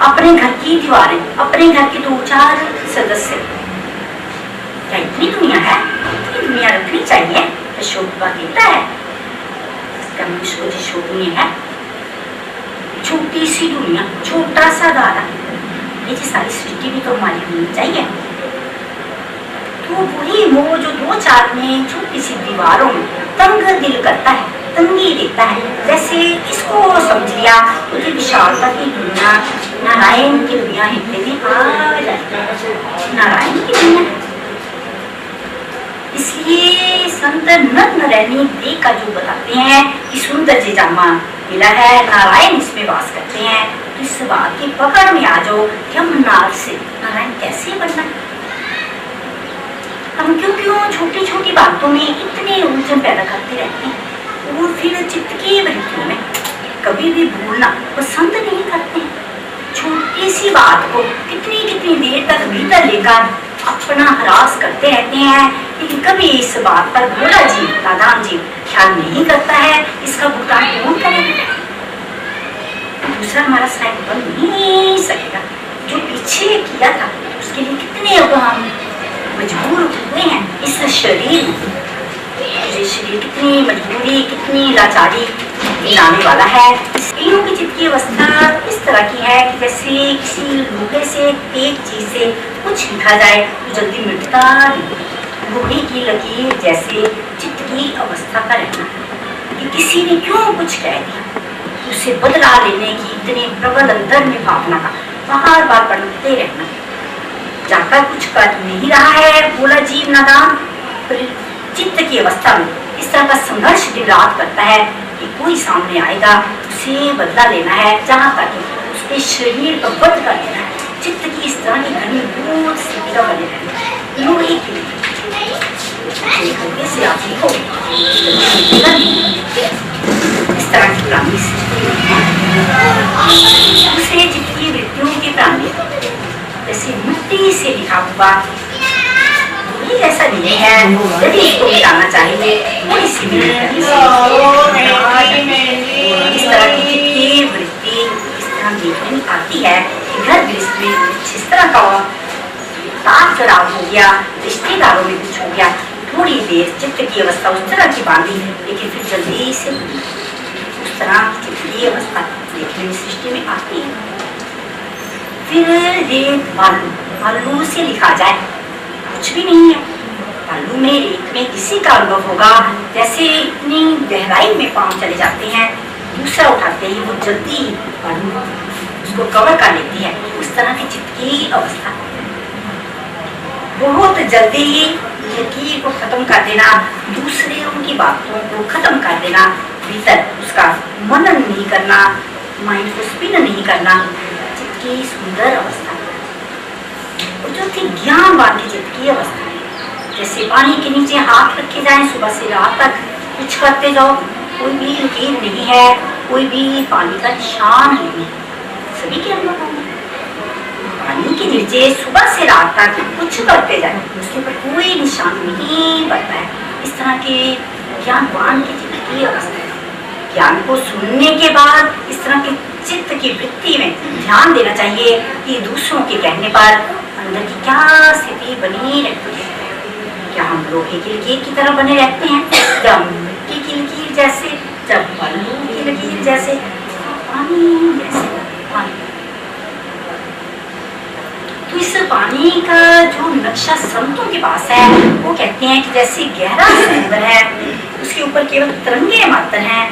S1: अपने घर की दीवारें, अपने घर के 2-4 सदस्य, क्या इतनी दुनिया है? इतनी दुनिया रखनी चाहिए तो शोभा देता है। मनुष्य जो शोभनीय है, छोटी सी दुनिया, छोटा सा दायरा, ये सारी सृष्टि भी तो हमारी होनी चाहिए। तो वही मोह जो 2-4 में छोटी सी दीवारों में तंग दिल करता है, तंगी देता है, जैसे इसको समझ लिया तो जो विशालता की दुनिया, नारायण की दुनिया हिंदी में आ जाती है, नारायण की दुनिया। इसलिए संत नर नारायणी देख का जो बताते हैं कि सुंदर जी जामा मिला है, नारायण इसमें वास करते हैं, तो इस बात की पकड़ में आ जाओ कि हम नार से नारायण कैसे बनना है। हम क्यों छोटी छोटी बातों में इतने उलझन पैदा करते रहते हैं और फिर चित्त की वृत्तियों में कभी भी भूलना पसंद नहीं करते हैं। छोटी सी बात को कितनी देर तक भीतर लेकर अपना ह्रास करते रहते हैं, लेकिन कभी इस बात पर भोला जी, नादान जी ख्याल नहीं करता है। इसका भुगतान कौन करेगा? दूसरा हमारा शायद बन नहीं सकेगा। जो पीछे किया था उसके लिए कितने हम मजबूर हुए हैं। इस शरीर कितनी मजबूरी, कितनी लाचारी लाने वाला है। तीनों की चित्त की अवस्था इस तरह की है कि जैसे किसी लोहे से, तेज चीज से कुछ लिखा जाए तो जल्दी मिटता नहीं। लोहे की लकीर जैसे चित्त की अवस्था का रहना कि किसी ने क्यों कुछ कह दिया, उसे बदला लेने की इतनी प्रबल अंदर में भावना का बार बार बढ़ते रहना। जाकर कुछ कर नहीं रहा है बोला जीव नादान, चित्त की अवस्था में इस तरह का संघर्ष दिन रात करता है कि कोई सामने आएगा, उसे बदला लेना है, जहाँ तक उसके शरीर पर बंद कर देना है। चित्त की इस तरह की घनी बहुत सीधा बने रहना लोहे की से आप देखो इस तरह की प्राणी दूसरे चित्त की वृत्तियों के प्राणी जैसे मिट्टी से लिखा हुआ ऐसा नहीं है। यदि इसको मिटाना चाहिए थोड़ी सी इस तरह की वृत्ति इस तरह देखने में आती है कि घर गृहस्थ में जिस तरह का तार चढ़ाव हो गया, रिश्तेदारों में कुछ हो गया, थोड़ी देर चित्त की अवस्था उस तरह की बांधी, लेकिन फिर जल्दी से उस तरह चित्त की अवस्था देखने में सृष्टि में आती है। फिर मालूम से लिखा जाए कुछ भी नहीं है। बालू में रेत में किसी का अनुभव होगा जैसे इतनी गहराई में पांव चले जाते हैं, दूसरा उठाते ही वो जल्दी ही बालू उसको कवर कर लेती है। उस तरह की चित्त की अवस्था, बहुत जल्दी ही लकीर को खत्म कर देना, दूसरे उनकी बातों को खत्म कर देना, भीतर उसका मनन नहीं करना, माइंड को स्पिन नहीं करना, चित्त की सुंदर अवस्था। और जो थी ज्ञानवान की चित्त की अवस्था है, जैसे पानी के नीचे हाथ रखे जाएं, सुबह से रात तक कुछ करते जाओ, कोई भी लकीर नहीं है, कोई भी पानी का निशान नहीं है। सभी के अनुभव होंगे, पानी के नीचे सुबह से रात तक कुछ करते जाए, उसके ऊपर कोई निशान नहीं पड़ता है। इस तरह के ज्ञानवान की चित्त की अवस्था है। ज्ञान को सुनने के बाद इस तरह के चित्त की वृत्ति में ध्यान देना चाहिए कि दूसरों के कहने पर अंदर की क्या स्थिति बनी रहती है। क्या हम लोहे की लकीर की तरह बने रहते हैं, या मिट्टी की लकीर जैसे, जब बालू की लकीर जैसे, पानी जैसे। पानी तो इस पानी का जो नक्शा संतों के पास है, वो कहते हैं कि जैसे गहरा समुद्र है, उसके ऊपर केवल तरंगे मात्र हैं,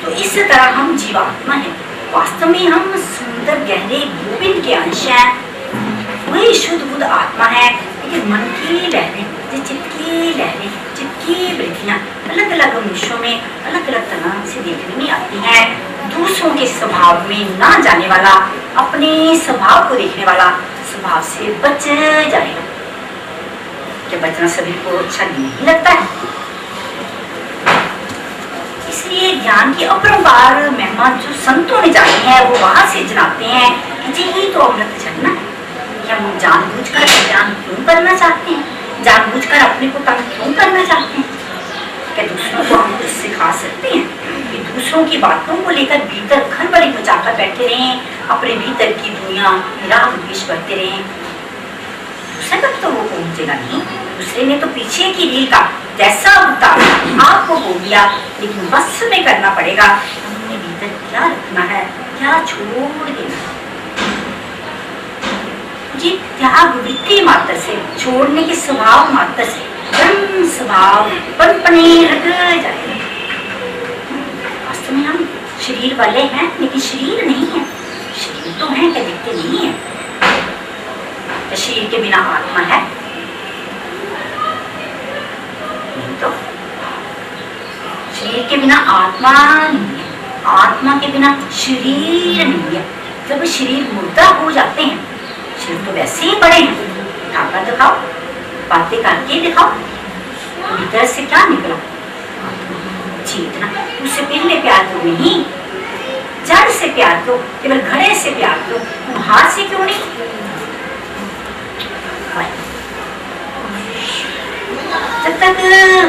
S1: तो इस तरह हम जीवात्मा हैं। वास्तव में हम सुंदर गहरे गोविंद के अंश हैं, वही शुद्ध बुद्ध आत्मा है। लेकिन मन की लहरें, चित्त की लहरें, चित्त की वृत्तियां अलग अलग मनुष्यों में अलग अलग तरह से देखने में आती हैं। दूसरों के स्वभाव में ना जाने वाला अपने स्वभाव को देखने वाला स्वभाव से बच जाएगा। क्या बचना सभी को अच्छा नहीं लगता है? इसलिए ज्ञान की अपरंपार महिमा जो संतों ने जानी है, वो वहां से जनाते हैं कि यही तो अमृत झरना है। क्या हम जानबूझकर ज्ञान क्यों करना चाहते हैं? जानबूझकर अपने को तंग क्यों करना चाहते हैं? क्या दूसरों को हम कुछ सिखा सकते हैं कि दूसरों की बातों को लेकर भीतर घर बड़ी मचाकर बैठे रहें, अपने भीतर की दुनिया राग द्वेष बढ़ते रहें? दूसरे तक तो वो पहुंचेगा नहीं। दूसरे ने तो पीछे की रील का जैसा होता आपको बोल दिया, लेकिन बस में करना पड़ेगा। हमने भीतर क्या रखना है, क्या छोड़ देना है। जी त्याग वृत्ति मात्र से, छोड़ने के स्वभाव मात्र से ब्रह्म स्वभाव पनपने लग जाएगा। वास्तव में हम शरीर वाले हैं, लेकिन शरीर नहीं है। शरीर तो है, क्या दिखते नहीं है? तो शरीर के बिना आत्मा है नहीं, तो शरीर के बिना आत्मा नहीं है, आत्मा के बिना शरीर नहीं है। जब शरीर मुर्दा हो जाते हैं, शरीर तो वैसे ही पड़े हैं, उठाकर दिखाओ, बातें करके दिखाओ, भीतर से क्या निकला? चेतना। उससे पहले प्यार तो नहीं, जड़ से प्यार तो, केवल घड़े से प्यार तो, हाथ से क्यों नहीं? जब तक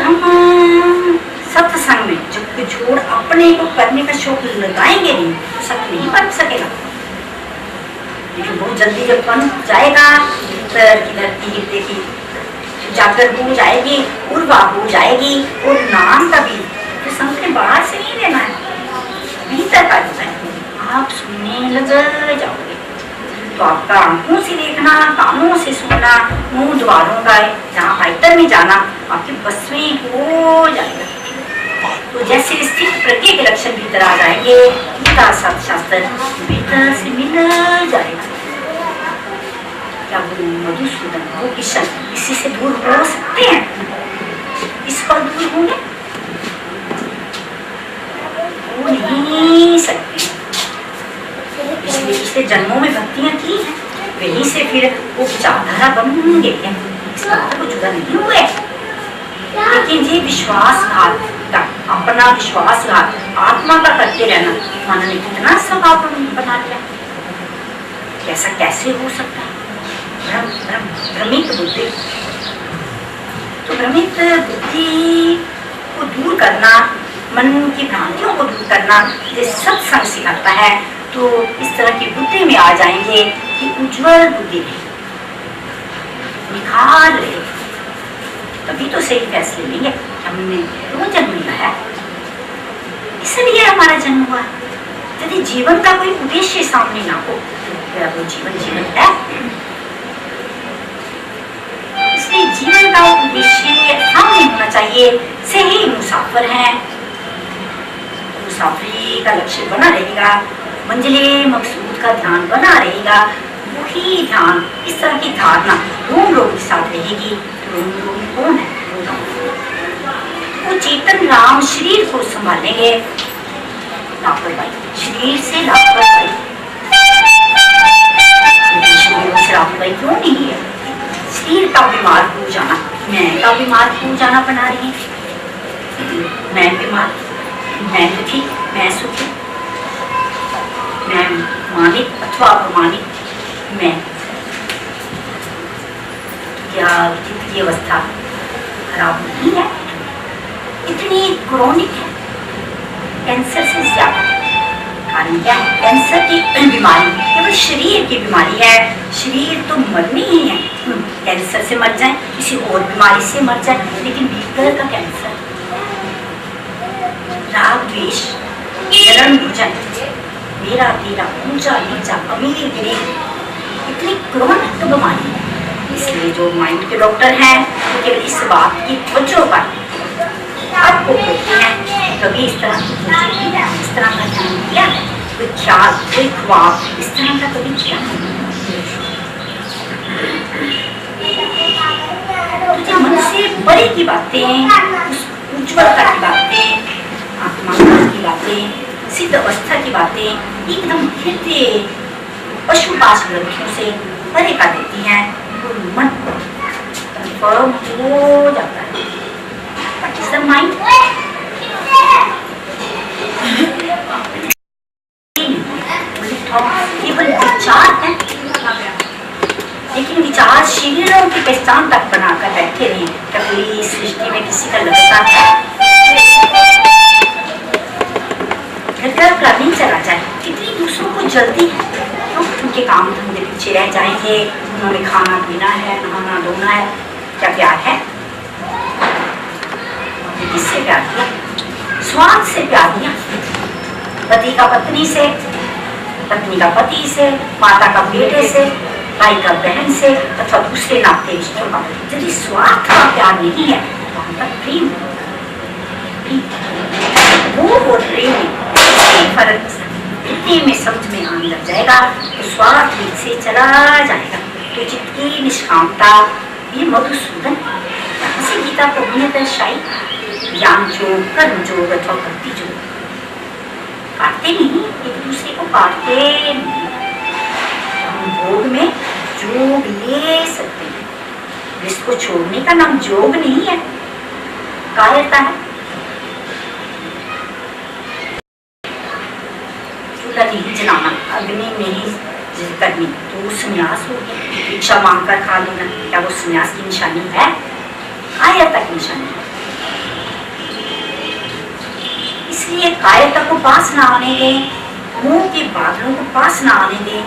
S1: हम सत्संग में जो छोड़ अपने को करने का शौक लगाएंगे नहीं, तो सत्य नहीं बन सकेगा। लेकिन बहुत जल्दी जब बन जाएगा, भीतर की धरती गिरते की जाकर हो जाएगी, उर्वा हो जाएगी, और नाम का भी तो संत ने बाहर से नहीं लेना है, भीतर का देना है। आप सुनने लग जाओगे तो आपका आंखों से देखना, कानों से सुनना, मुंह द्वारों का जहाँ भीतर में जाना आपके बस में हो जाएगा। तो जैसे स्थित प्रत्येक लक्षण भीतर आ जाएंगे, गीता शास्त्र भीतर से मिल जाएगा। क्या वो मधुसूदन, वो किशन इसी से दूर हो सकते हैं? इस पर दूर होंगे? हो नहीं सकते। इसलिए पिछले जन्मों में भक्तियां की हैं, वहीं से फिर वो विचारधारा बन गई है। इस बात को जुदा नहीं हुए। लेकिन ये विश्वासघात का, अपना विश्वासघात आत्मा का करते रहना, माना ने कितना स्वभाव बना लिया। ऐसा कैसे हो सकता है? भ्रमित बुद्धि। तो भ्रमित बुद्धि को दूर करना, मन की भ्रांतियों को दूर करना, ये सत्संग सिखाता है। तो इस तरह की बुद्धि में आ जाएंगे कि उज्जवल बुद्धि रहे, निखार रहे, तभी तो सही फैसले लेंगे। हमने क्यों जन्म लिया है? इसलिए हमारा जन्म हुआ। यदि जीवन का कोई उद्देश्य सामने ना हो, तो वो जीवन है। उसके जीवन का उद्देश्य सामने होना चाहिए। सही मुसाफिर है, मुसाफरी का लक्ष्य बना रहेगा, मंजिले मकसूद का ध्यान बना रहेगा। वही ध्यान, इस तरह की धारणा रोम रोम के साथ रहेगी। रोम रोम कौन है? वो चेतन राम शरीर को संभालेंगे। लापरवाही, शरीर से लापरवाही, शरीर से लापरवाही क्यों नहीं है? शरीर का बीमार हो जाना, मैं का बीमार हो जाना बना रही है। मैं बीमार, मैं दुखी, मैं सुखी, मैं मानिक अथवा अपमानित, मैं क्या ये अवस्था खराब नहीं है? इतनी क्रोनिक है, कैंसर से ज्यादा। कारण क्या है? कैंसर की बीमारी केवल शरीर की बीमारी है, शरीर तो मरनी ही है। कैंसर से मर जाए, किसी और बीमारी से मर जाए, लेकिन भीतर का कैंसर, राग द्वेष, जलन भुजन, मेरा तेरा, ऊंचा नीचा, अमीर गरीब, इतनी क्रोनिक बीमारी है। इसलिए जो माइंड के डॉक्टर हैं वो केवल इस बात की वजह पर आपको कहते हैं कभी इस तरह इस तरह का ध्यान किया, कोई ख्याल, कोई ख्वाब इस तरह का कभी किया? तुझे मन से परे की बातें, उस उज्ज्वलता की बातें, आत्मा की बातें, सिद्ध अवस्था की बातें एकदम हृदय पशुपाश ग्रंथियों से परे कर देती हैं। मन कन्फर्म हो जाता है। What is the mind? केवल विचार है, लेकिन विचार शरीरों की पहचान तक बनाकर बैठे नहीं। कभी सृष्टि में किसी का लगता है घर का नहीं चला जाए, कितनी दूसरों को जल्दी है, तो उनके काम धंधे पीछे रह जाएंगे। उन्होंने खाना पीना है, नहाना धोना है, क्या प्यार है? किससे प्यार किया? स्वार्थ से प्यार किया। पति का पत्नी से, पत्नी का पति से, माता का बेटे से, भाई का बहन से, अथवा दूसरे नाते रिश्तों का। यदि स्वार्थ का प्यार नहीं है तो हम तक प्रेम, वो और प्रेम में फर्क इतने में समझ में आने लग जाएगा तो स्वार्थ से चला जाएगा। तो चित्त की निष्कामता, ये मधुसूदन इसी गीता प्रभु ने दर्शाई। ज्ञान जो, कर्म जो अथवा भक्ति जो, काटते नहीं, एक दूसरे को काटते नहीं। हम भोग में जोग ले सकते हैं। इसको छोड़ने का नाम जोग नहीं है, कायरता है। चूल्हा नहीं जलाना, अग्नि नहीं करनी, तो वो संन्यास हो गया। भिक्षा मांगकर खा लेना, क्या वो संन्यास की निशानी है? कायरता की निशानी है। इसलिए कायरता को पास ना आने दें, मोह के बादलों को पास ना आने दें।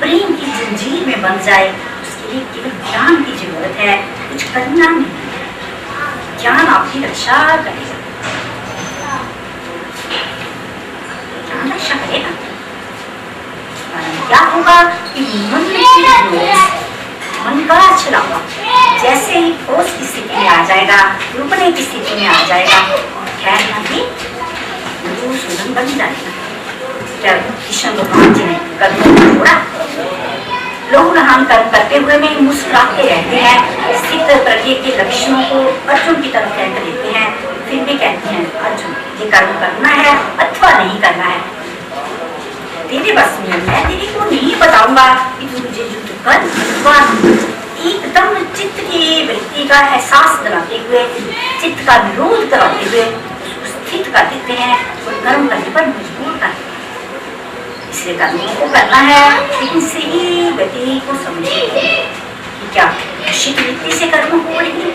S1: प्रेम की जंजीर में बन जाए, उसके लिए केवल ज्ञान की जरूरत है, कुछ करना नहीं। ज्ञान आपकी रक्षा करेगा, ज्ञान रक्षा करेगा। क्या होगा कि मन का चलावा जैसे ही ठोस की स्थिति में आ जाएगा, रुकने की स्थिति में आ जाएगा, कहना भी सूदन बन जाएगा। जब कृष्ण भगवान जी ने कदमों को छोड़ा, लोग लहान कर्म करते हुए में मुस्कुराते रहते हैं, स्थित प्रज्ञ के लक्षणों को अर्जुन की तरफ फेंक देते हैं, फिर भी कहते हैं अर्जुन ये कर्म करना है अथवा नहीं करना है, तेरे बस में, मैं तेरे को नहीं बताऊंगा कि तू मुझे युद्ध कर। एकदम चित्त की वृत्ति का एहसास कराते हुए, चित्त का विरोध कराते हुए उसको स्थित कर देते हैं और कर्म करने पर मजबूर कर। इसलिए कर्मों को करना है, लेकिन सही गति को समझे कि क्या निश्चित वृत्ति से कर्म हो रही है,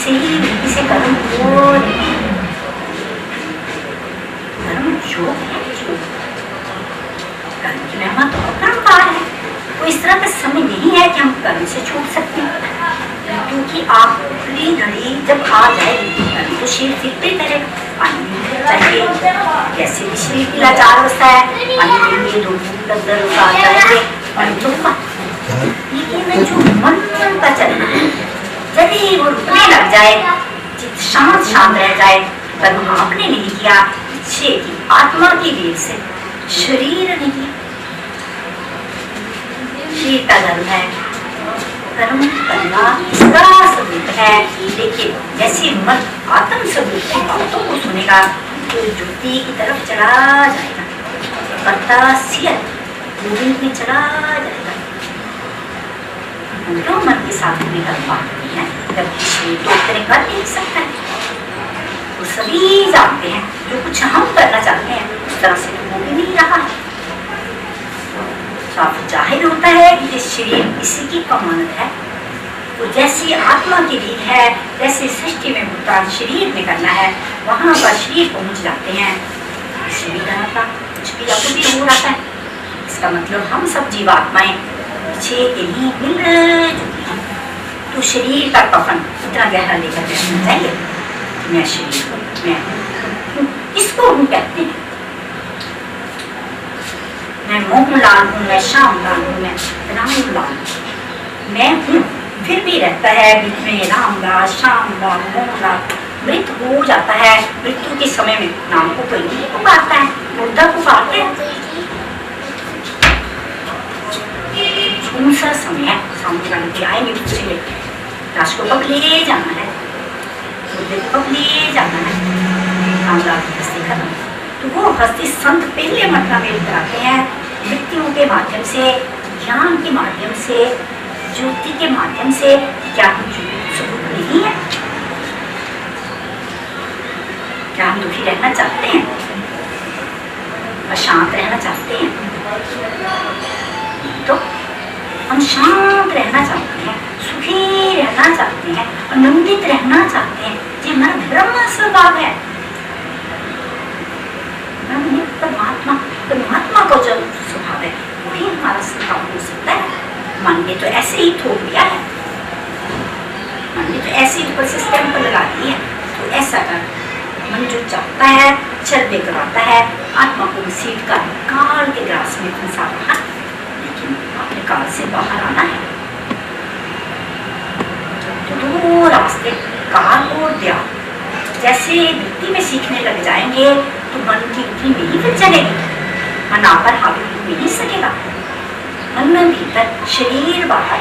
S1: सही वृत्ति से कर्म हो रही है। कर्म जो है, कर्म की महिमा तो अपरंपार है। कोई इस तरह का समय नहीं है कि हम कर्म से छूट सकते हैं, क्योंकि आखिरी घड़ी जब आ जाएगी कर्म तो शील फिरते करेगा। पानी चाहिए, कैसे भी शरीर की लाचार अवस्था है, पानी देंगे, रोग अंदर उतार जाएंगे और लेकिन जो मन का चलना, यदि वो रुकने लग जाए, चित्त शांत शांत रह जाए, तब आपने नहीं किया, पीछे की आत्मा की वेग से, शरीर ने किया। शरीर का धर्म है, कर्म करना इसका सबूत है। लेकिन जैसे मन आत्म स्वरूप की बातों को सुनेगा तो ज्योति की तरफ चला जाएगा, गोविंद में चला जाएगा। तो मन के साथ में कर पाते हैं, जब किसी तो तरह कर नहीं सकता है। वो सभी जानते हैं जो कुछ हम करना चाहते हैं उस तरह से तो वो भी नहीं रहा है। साफ जाहिर होता है कि शरीर इसी की अमानत है। तो जैसी आत्मा की रीत है, जैसे सृष्टि में भुगतान शरीर में करना है, वहां पर शरीर पहुंच जाते हैं। शरीर का कुछ भी अब भी हो रहा है। इसका मतलब हम सब जीवात्माएं पीछे के लिए मिल चुकी हैं। तो शरीर का कफन इतना गहरा लेकर बैठना चाहिए। मैं शरीर हूँ, मैं हूँ, इसको हम कहते हैं। मैं मोहनलाल हूँ, मैं श्यामलाल हूँ, मैं रामलाल हूँ। मैं हूँ, फिर भी रहता है बीच में रामलाल, श्यामलाल, मोहनलाल। मृत्यु हो जाता है, मृत्यु के समय में नाम को कोई नहीं पुकारता है, मुर्दा पुकारते हैं। कौन सा समय है, सामने वाले के आएंगे पूछेंगे, लाश को कब ले जाना है, मुर्दे को कब ले जाना है। रामलाल की हस्ती खत्म। तो वो हस्ती संत पहले मरना में उतराते हैं, मृत्यु के माध्यम से, ज्ञान के माध्यम से, ज्योति के माध्यम से। क्या कुछ सबूत नहीं है? क्या हम दुखी रहना चाहते हैं, अशांत रहना चाहते हैं? तो हम शांत रहना चाहते हैं, सुखी रहना चाहते हैं, आनंदित रहना चाहते हैं। ये हमारा ब्रह्म स्वभाव है। परमात्मा परमात्मा का जो स्वभाव है वही हमारा स्वभाव हो सकता है। मन ने तो ऐसे ही थोप दिया है, मन ने तो ऐसे ही ऊपर से स्टैंप लगा दी है। तो ऐसा कर, मन जो चाहता है चल कराता है, आत्मा को घसीट कर काल के ग्रास में फंसा रहा, लेकिन अपने काल से बाहर आना है। तो दो रास्ते, काल और ध्यान, जैसे वृत्ति में सीखने लग जाएंगे तो मन की वृत्ति नहीं फिर चलेगी, मन आकर हावी हो नहीं सकेगा। मन में भीतर, शरीर बाहर।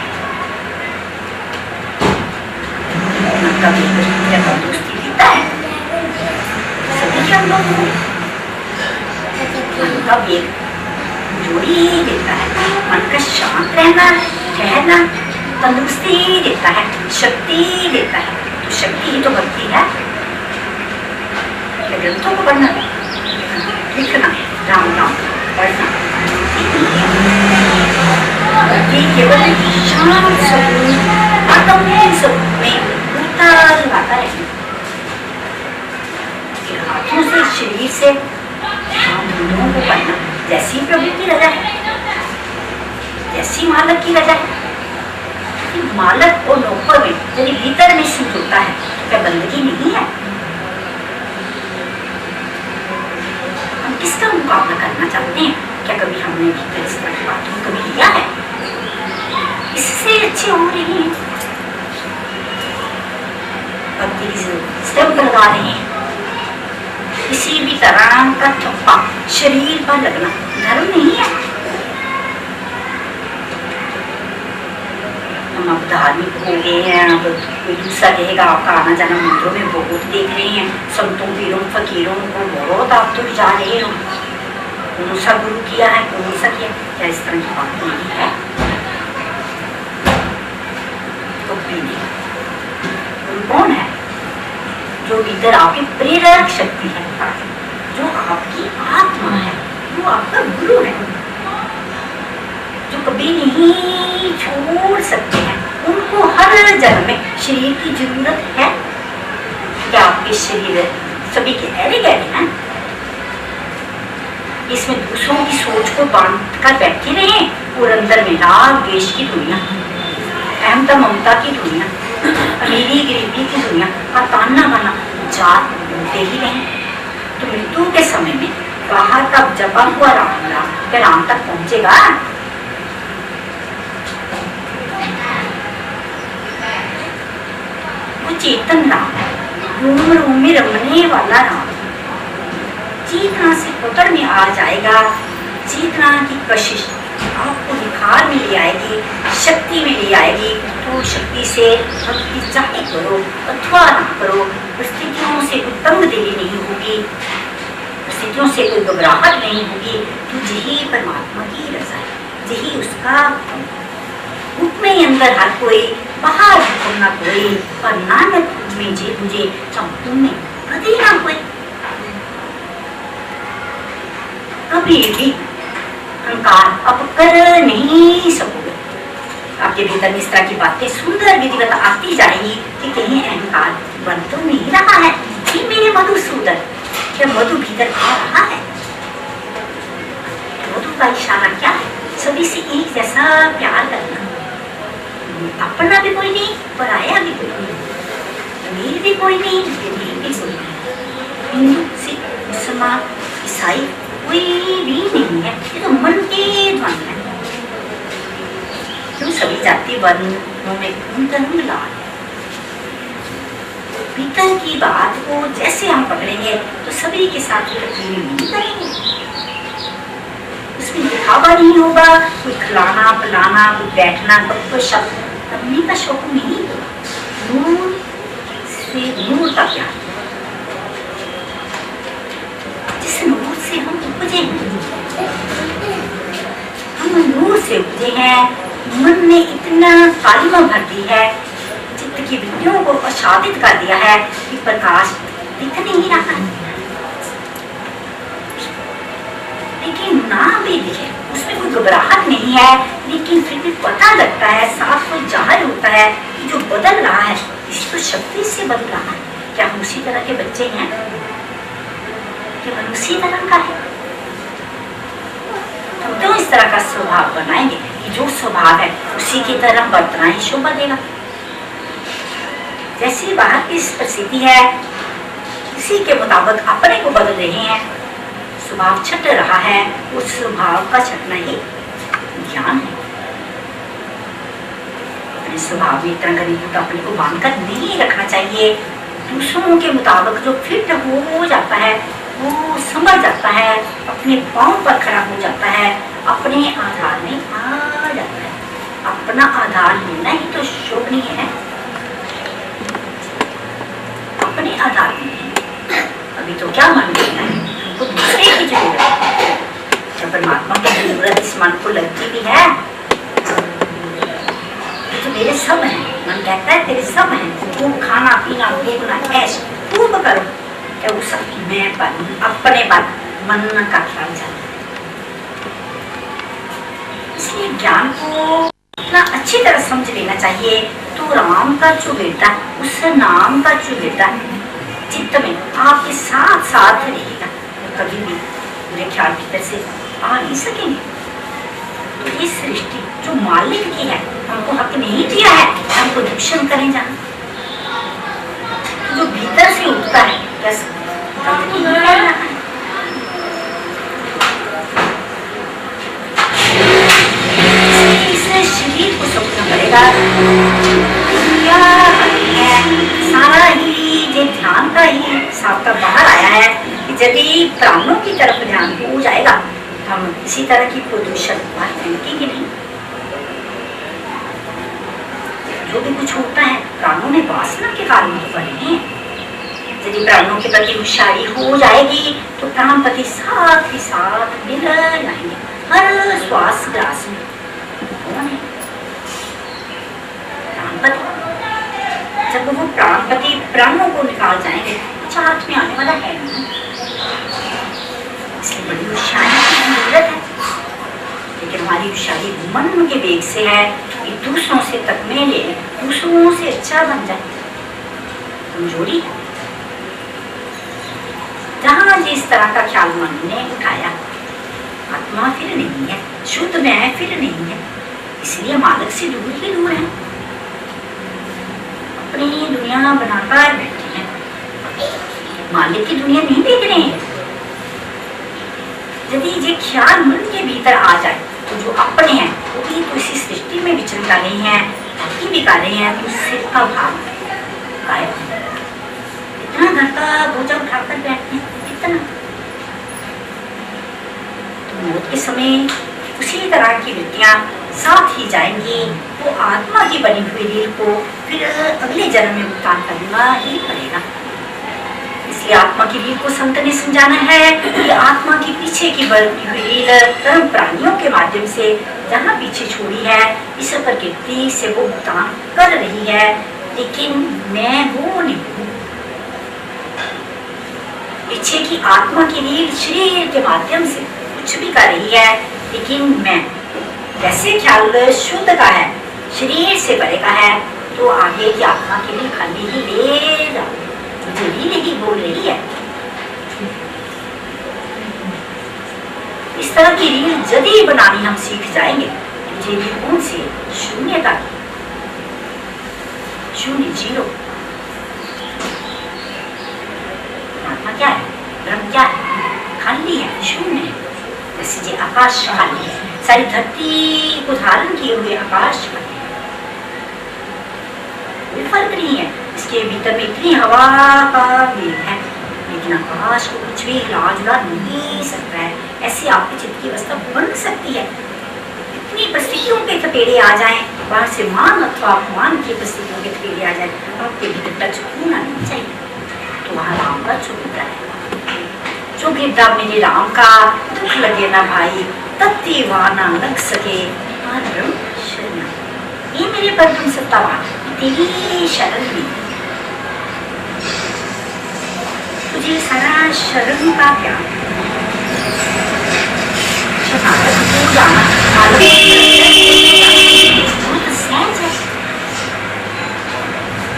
S1: मन का तंदुरुस्ती देता है सभी के अंदर, मन का वेग जोड़ी देता है, मन का शांत रहना, ठहरना तंदुरुस्ती देता है, शक्ति देता है। तो शक्ति ही तो भक्ति है। ग्रंथों को पढ़ना, लिखना, राम नाम पढ़ना, केवल शांत स्वरूप आत्म स्वरूप में उतार लाता है। हाथों से, शरीर से दोनों को पढ़ना, जैसी प्रभु की रजा है, जैसी मालक की रजा है। मालक और नौकर में यदि भीतर में सिद्ध होता है तो क्या बंदगी नहीं है? हम किसका मुकाबला करना चाहते हैं? क्या कभी हमने भीतर इस तरह की बातों को कभी लिया है? इससे अच्छे हो रहे हैं, भक्ति स्टैंप लगा रहे हैं। किसी भी तरह का थप्पा शरीर पर लगना धर्म नहीं है। हम अब धार्मिक हो गए हैं, अब कोई दूसरा कहेगा आपका आना जाना मंदिरों में बहुत देख रहे हैं, संतों पीरों फकीरों को बहुत आप तो जा रहे हो, कौन सा गुरु किया है, कौन सा किया। क्या इस तरह की बात नहीं है? तो गुरु कौन है? जो भीतर आपकी प्रेरक शक्ति है, जो आपकी आत्मा है, वो आपका गुरु है, जो कभी नहीं छोड़ सकते हैं। उनको हर जन्म में शरीर की जरूरत है। क्या आपके शरीर सभी के गहरे गहरे हैं? इसमें दूसरों की सोच को बांध कर बैठे रहे और अंदर में राग द्वेष की दुनिया, अहमता ममता की दुनिया, अमीरी गरीबी की दुनिया का ताना बाना जात बोलते ही रहे। तो मृत्यु के समय में बाहर का जपा हुआ राम तक पहुंचेगा। वो चेतन राम है, रोम रोम में रमने वाला राम। चेतना से पकड़ में आ जाएगा, चेतना की कशिश आपको निखार में ले आएगी, शक्ति में ले आएगी। तो शक्ति से भक्ति चाहे करो अथवा ना करो, स्थितियों से कोई तंगदिली नहीं होगी, स्थितियों से कोई घबराहट नहीं होगी। तो यही परमात्मा की रजा है, यही उसका हुक्म में अंदर हर कोई, बाहर हुक्म ना कोई, पर नानक में जे तुझे चंपू में कभी ना कोई। कभी भी अहंकार अब कर नहीं सकोगे। आपके भीतर इस तरह की बातें सुंदर विधिवत आती जाएंगी कि कहीं अहंकार बन तो नहीं रहा है कि मेरे मधुसूदन, क्या मधु भीतर आ रहा है? मधु का इशारा क्या है? सभी से एक जैसा प्यार करना, अपना भी कोई नहीं, पराया भी कोई नहीं, अमीर भी कोई नहीं, गरीब भी कोई नहीं, हिंदू सिख मुसलमान ईसाई कोई भी नहीं है। ये तो मन के ध्वन है। तुम सभी जाति वर्णों में रंग लाल है। भीतर की बात को जैसे हम पकड़ेंगे तो सभी के साथ नहीं करेंगे, उसमें दिखावा नहीं होगा, कोई खिलाना पिलाना, कोई बैठना, गप्प शब्द करने का शौक नहीं होगा। नूर से नूर का प्यार, जिस नूर से हम उपजे हैं, हम नूर से उपजे हैं। मन ने इतना कालिमा भर दी है, चित्त की वृत्तियों को आच्छादित कर दिया है कि प्रकाश दिख नहीं रहा है। लेकिन ना भी दिखे, उसमें कोई घबराहट नहीं है, लेकिन फिर भी पता लगता है, साफ कोई जाहिर होता है कि जो बदल रहा है इसी तो शक्ति से बदल रहा है। क्या हम उसी तरह के बच्चे हैं? क्या मन उसी तरह का है? हम तो इस तरह का स्वभाव बनाएंगे कि जो स्वभाव है उसी की तरह बरतना ही शोभा देगा। जैसी बाहर की परिस्थिति है इसी के मुताबिक अपने को बदल रहे हैं, स्वभाव छट रहा है, उस स्वभाव का छटना ही ज्ञान है। अपने स्वभाव में इतना गरीब अपने को बांधकर नहीं रखना चाहिए। दूसरों के मुताबिक जो फिट हो जाता है वो समझ जाता है, अपने पांव पर खड़ा हो जाता है, अपने आधार में आ जाता है। अपना आधार मिलना ही तो शोभनीय है। अपने आधार में अभी तो क्या मन लेना है, हमको दूसरे की जरूरत है। जब परमात्मा की जरूरत इस मन को लगती भी है तो मेरे सब हैं, मन कहता है तेरे सब हैं, खूब खाना पीना भोगना ऐश खूब करो, क्या वो सब मैं पर अपने पर मन का ख्याल जाता है। इसलिए ज्ञान को इतना अच्छी तरह समझ लेना चाहिए। तो राम का जो बेटा, उस नाम का जो बेटा चित्त में आपके साथ साथ रहेगा, कभी भी मेरे ख्याल भीतर से आ नहीं सकेंगे। तो ये सृष्टि जो मालिक की है, हमको हक नहीं दिया है हमको दूषण करें जाना। जो भीतर से उठता है बस इस शरीर को समझना पड़ेगा। सारा ही जो ध्यान का ही साफ्ता बाहर आया है कि यदि प्राणों की तरफ ध्यान हो जाएगा हम इसी तरह की प्रदूषण फेंकेंगे नहीं। जो भी कुछ होता है प्राणों में वासना के कारण तो बने हैं। यदि प्राणों के प्रति होशियारी हो जाएगी तो प्राणपति साथ ही साथ मिल जाएंगे हर श्वास ग्रास में। कौन है प्राणपति? जब वो प्राणपति प्राणों को निकाल जाएंगे कुछ हाथ में आने वाला है नहीं। इसलिए बड़ी होशियारी की जरूरत है। लेकिन हमारी होशियारी मन के वेग से है कि दूसरों से तकमे ले, दूसरों से अच्छा बन जाए। कमजोरी है। जहाँ जिस तरह का ख्याल मन ने उठाया, आत्मा फिर नहीं है, शुद्ध मैं फिर नहीं है, इसलिए मालिक से दूर ही दूर है। अपनी दुनिया बनाकर बैठे हैं, मालिक की दुनिया नहीं देख रहे हैं। यदि ये ख्याल मन के भीतर आ जाए तो जो अपने हैं वो भी तो इसी सृष्टि में विचरण कर रहे हैं, भी कर रहे हैं, तो उससे अभाव गायब, इतना घर का बोझा उठाकर बैठते हैं, इतना। तो मौत के समय उसी तरह की वृत्तियां साथ ही जाएंगी। वो आत्मा की बनी हुई रील को फिर अगले जन्म में भुगतान करना ही पड़ेगा। इसलिए आत्मा की रील को संत ने समझाना है कि आत्मा की पीछे की बनी हुई रील कर्म प्राणियों के माध्यम से जहाँ पीछे छोड़ी है, इस प्रकृति से वो भुगतान कर रही है, लेकिन मैं वो नहीं हूँ। पीछे की आत्मा की रील शरीर के माध्यम से कुछ भी कर रही है, लेकिन मैं जैसे ख्याल शुद्ध का है, शरीर से परे का है, तो आगे की आत्मा के लिए खाली ही ले जाओ, मुझे रील ही बोल रही है। इस तरह की रील यदि बनानी हम सीख जाएंगे, मुझे कौन से शून्यता की, शून्य जीरो। आत्मा क्या है, ब्रह्म क्या है, खाली है, शून्य है। जैसे जी आकाश खाली है, सारी धरती को धारण किए हुए आकाश खाली है, कोई फर्क नहीं है। इसके भीतर में इतनी हवा का वेग है, लेकिन आकाश को कुछ भी हिला जुला नहीं सकता है। ऐसी आपकी चित्त की अवस्था बन सकती है। इतनी परिस्थितियों के थपेड़े आ जाएं, वहां से मान अथवा अपमान की परिस्थितियों के थपेड़े आ जाए, आपके भीतर टच होना नहीं चाहिए, तो वहां राम का चुभता है। जो गिरदा मेरे राम का, दुख लगे ना भाई, तत्ती वाना लग सके, शरण ये मेरे पर तुम सत्तावान, तेरी शरण भी, तुझे सारा शरण का ज्ञान,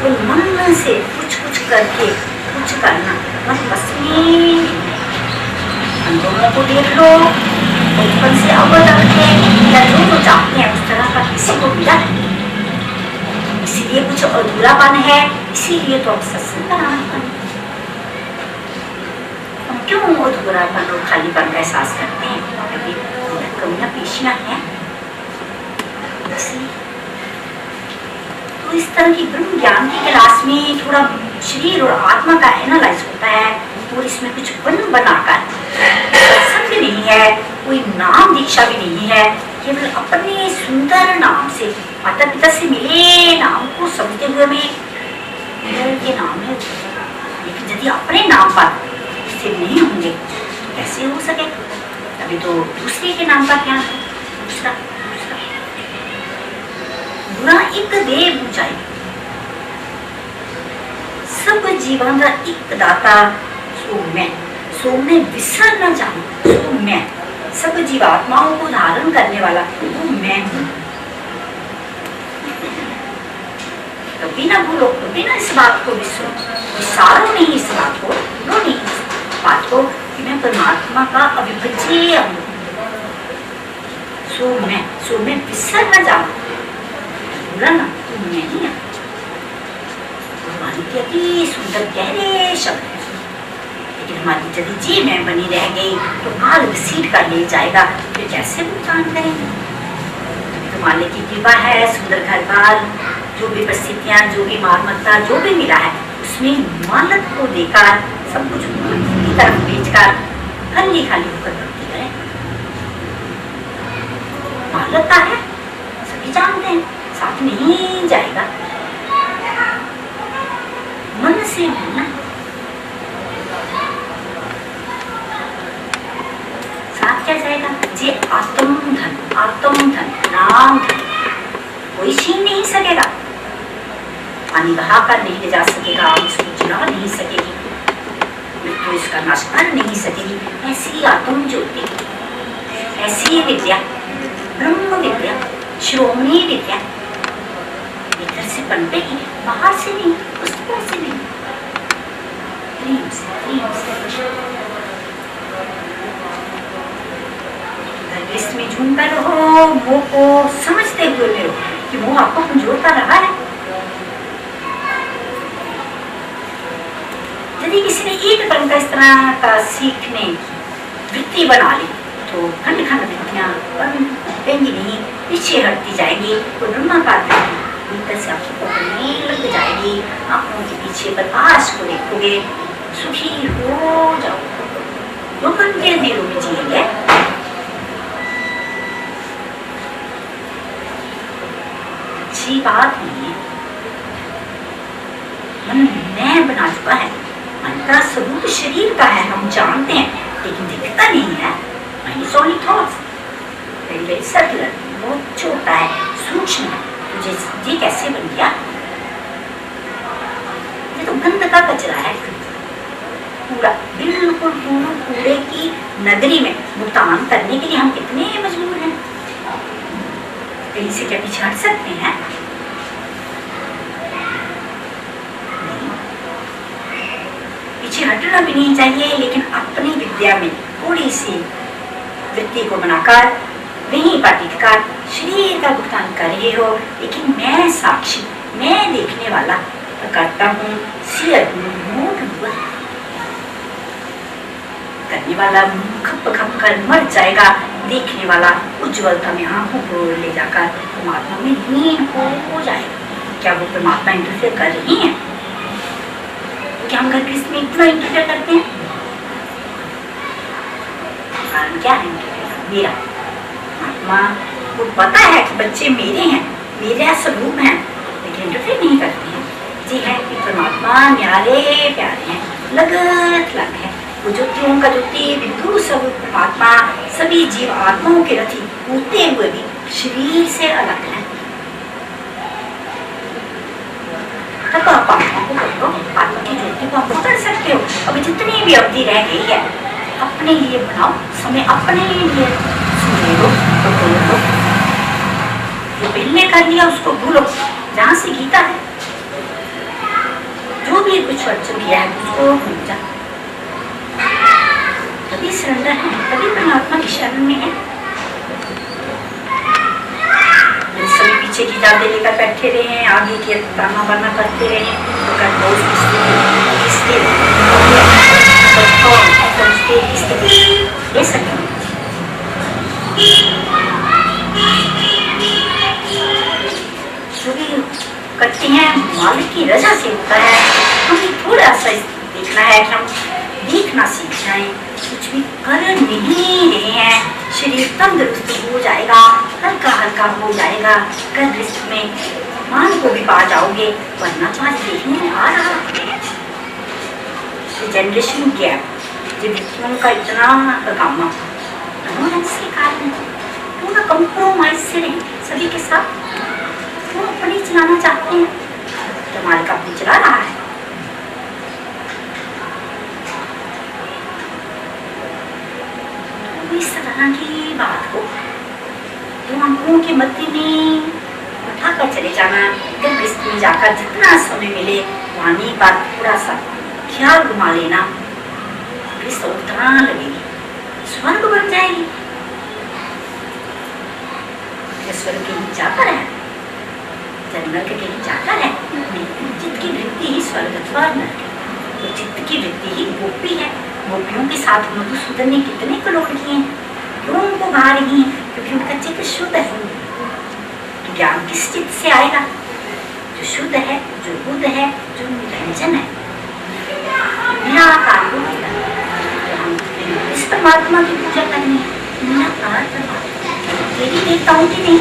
S1: तो मन से कुछ करके कुछ करना, मन बस में अनुभवों को देख लो, बचपन से अवध रखे या जो चाहते हैं उस तरह का किसी को मिला है, इसीलिए कुछ अधूरापन है, इसीलिए तो अब सत्संग कराना। हम क्यों अधूरापन और खालीपन का एहसास करते हैं? क्योंकि कमियां पेशियां हैं। तो इस तरह की ब्रह्म ज्ञान की क्लास में थोड़ा शरीर और आत्मा का एनालाइज होता है, और इसमें कुछ बनाकर सत्संग नहीं है, कोई नाम दीक्षा भी नहीं है, केवल अपने सुंदर नाम से, माता पिता से मिले नाम को समझते हुए में ये नाम है, लेकिन यदि अपने नाम पर से नहीं होंगे तो कैसे हो सके? अभी तो दूसरे के नाम का क्या है, दूसरा बुरा एक दे बुझाई, सब जीवन का एक दाता सो मैं विसर न जाऊं, सो मैं सब जीवात्माओं को धारण करने वाला वो मैं हूं। कभी ना भूलो, कभी ना इस बात को विसारो नहीं, इस बात को भूलो नहीं, इस बात को कि मैं परमात्मा का अविभाज्य अंग, सो मैं विसर न जाऊं, भूला ना तुम नहीं है। हमारी अति सुंदर गहरे शब्द है, लेकिन हमारी यदि जी में बनी रह गई तो काल घसीट कर ले जाएगा, फिर कैसे भुगतान करेंगे? तो मालिक की कृपा है, सुंदर घर बार, जो भी परिस्थितियां, जो भी मालमत्ता, जो भी मिला है, उसमें मालक को देकर सब कुछ की तरफ बेचकर खाली खाली होकर भक्ति करें। मालक का है, सभी जानते हैं, साथ नहीं जाएगा, मन से भूलना, साथ क्या जाएगा? जे आत्म धन, नाम धन कोई छीन नहीं सकेगा, पानी बहाकर नहीं ले जा सकेगा, उसको चुरा नहीं सकेगी, तो इसका नाश कर नहीं सकेगी। ऐसी आत्म ज्योति, ऐसी विद्या, ब्रह्म विद्या, श्रोमणी विद्या भीतर से पनपेगी, बाहर से नहीं, पुस्तकों से नहीं, प्रेम से। इसमें झूमता रहो, मोह को समझते हुए रहो कि मोह आपको कमजोर कर रहा है। यदि किसी ने एक कर्म का इस तरह का सीखने वृत्ति बना ली तो खंड खंड वृत्तियां बढ़ेंगी नहीं, पीछे हटती जाएंगी, तो ब्रह्माकार भीतर से आपको पकड़ने लग जाएगी। आंखों के पीछे प्रकाश को देखोगे, सुखी हो जाओ। 2 घंटे अंधेरों में जिएंगे। अच्छी बात नहीं है। मन मैं बना चुका है, मन का स्वरूप शरीर का है, हम जानते हैं, लेकिन दिखता नहीं है। It's only thoughts, very very subtle, बहुत छोटा है, सूक्ष्म है। तुझे ये कैसे बन गया? ये तो गंध का कचरा है पूरा, बिल्कुल कूड़े की नगरी में भुगतान करने के लिए हम कितने मजबूर हैं। कहीं से क्या पीछे हट सकते हैं? पीछे हटना भी नहीं चाहिए, लेकिन अपनी विद्या में थोड़ी सी वृत्ति को बनाकर वहीं पर टिककर शरीर का भुगतान कर रहे हो, लेकिन मैं साक्षी, मैं देखने वाला करता हूँ, सिर करने वाला खप खप कर मर जाएगा, देखने वाला उज्ज्वलता में आंखों को ले जाकर परमात्मा में लीन हो जाएगा। क्या वो परमात्मा इंटरफेयर कर रही है? क्या हम घर किस में इतना इंटरफेयर करते हैं? कारण क्या है? मेरा आत्मा को पता है कि बच्चे मेरे हैं, मेरे स्वरूप हैं, लेकिन इंटरफेयर नहीं करते हैं। जी है कि परमात्मा न्यारे प्यारे हैं, लगत लग है। वो ज्योतियों का ज्योति बिंदु स्वरूप परमात्मा सभी जीव आत्माओं के रथी होते हुए भी शरीर से अलग है। तब आप आत्मा को पकड़ो, आत्मा की ज्योति को आप पकड़ सकते हो। अभी जितनी भी अवधि रह गई है, अपने लिए बनाओ समय, अपने लिए सुने लो तो बोलो। जो पहले कर लिया उसको भूलो। जहाँ से गीता है, जो भी कुछ अर्चन किया है उसको भूल जा। तभी सरेंडर है, तभी परमात्मा की शरण में है। सभी पीछे की यादें लेकर बैठे रहे हैं, आगे की ताना बाना करते रहे, तो कंट्रोल किसके ये सब जो भी करते हैं मालिक की रजा से होता है। हमें थोड़ा सा देखना है कि हम देखना सीख जाएं। कुछ भी कर नहीं रहे हैं, शरीर तंदुरुस्त हो जाएगा, हल्का हल्का हो जाएगा, गर्भ में मान को भी पा जाओगे। वरना तो आज देखने में आ रहा है जनरेशन गैप, व्यक्तियों का इतना हंगामा के कारण पूरा कंप्रोमाइज से रहे सभी के साथ। वो अपनी चलाना चाहते हैं तो मालिक अपनी चला रहा है। तो इस तरह की बात को तो आंखों के मध्य में उठाकर चले जाना, गृहस्थ में जाकर जितना समय मिले वाणी पर थोड़ा सा ख्याल घुमा लेना, उतना लगेगी, स्वर्ग बन जाएगी। स्वर्ग कहीं जाकर है, जन्नत के कहीं जाकर है, चित्त की वृत्ति ही स्वर्ग अथवा नरक है। तो चित्त की वृत्ति ही गोपी है। गोपियों के साथ मधुसूदन ने कितने कलोक किए हैं, क्यों उनको भा रही हैं? क्योंकि उनका चित्त शुद्ध है। तो ज्ञान किस चित्त से आएगा? जो शुद्ध है, जो बुद्ध है, जो निरंजन है, निराकार को इस परमात्मा की पूजा करनी है। निराकार परमात्मा, देवी देवताओं की नहीं।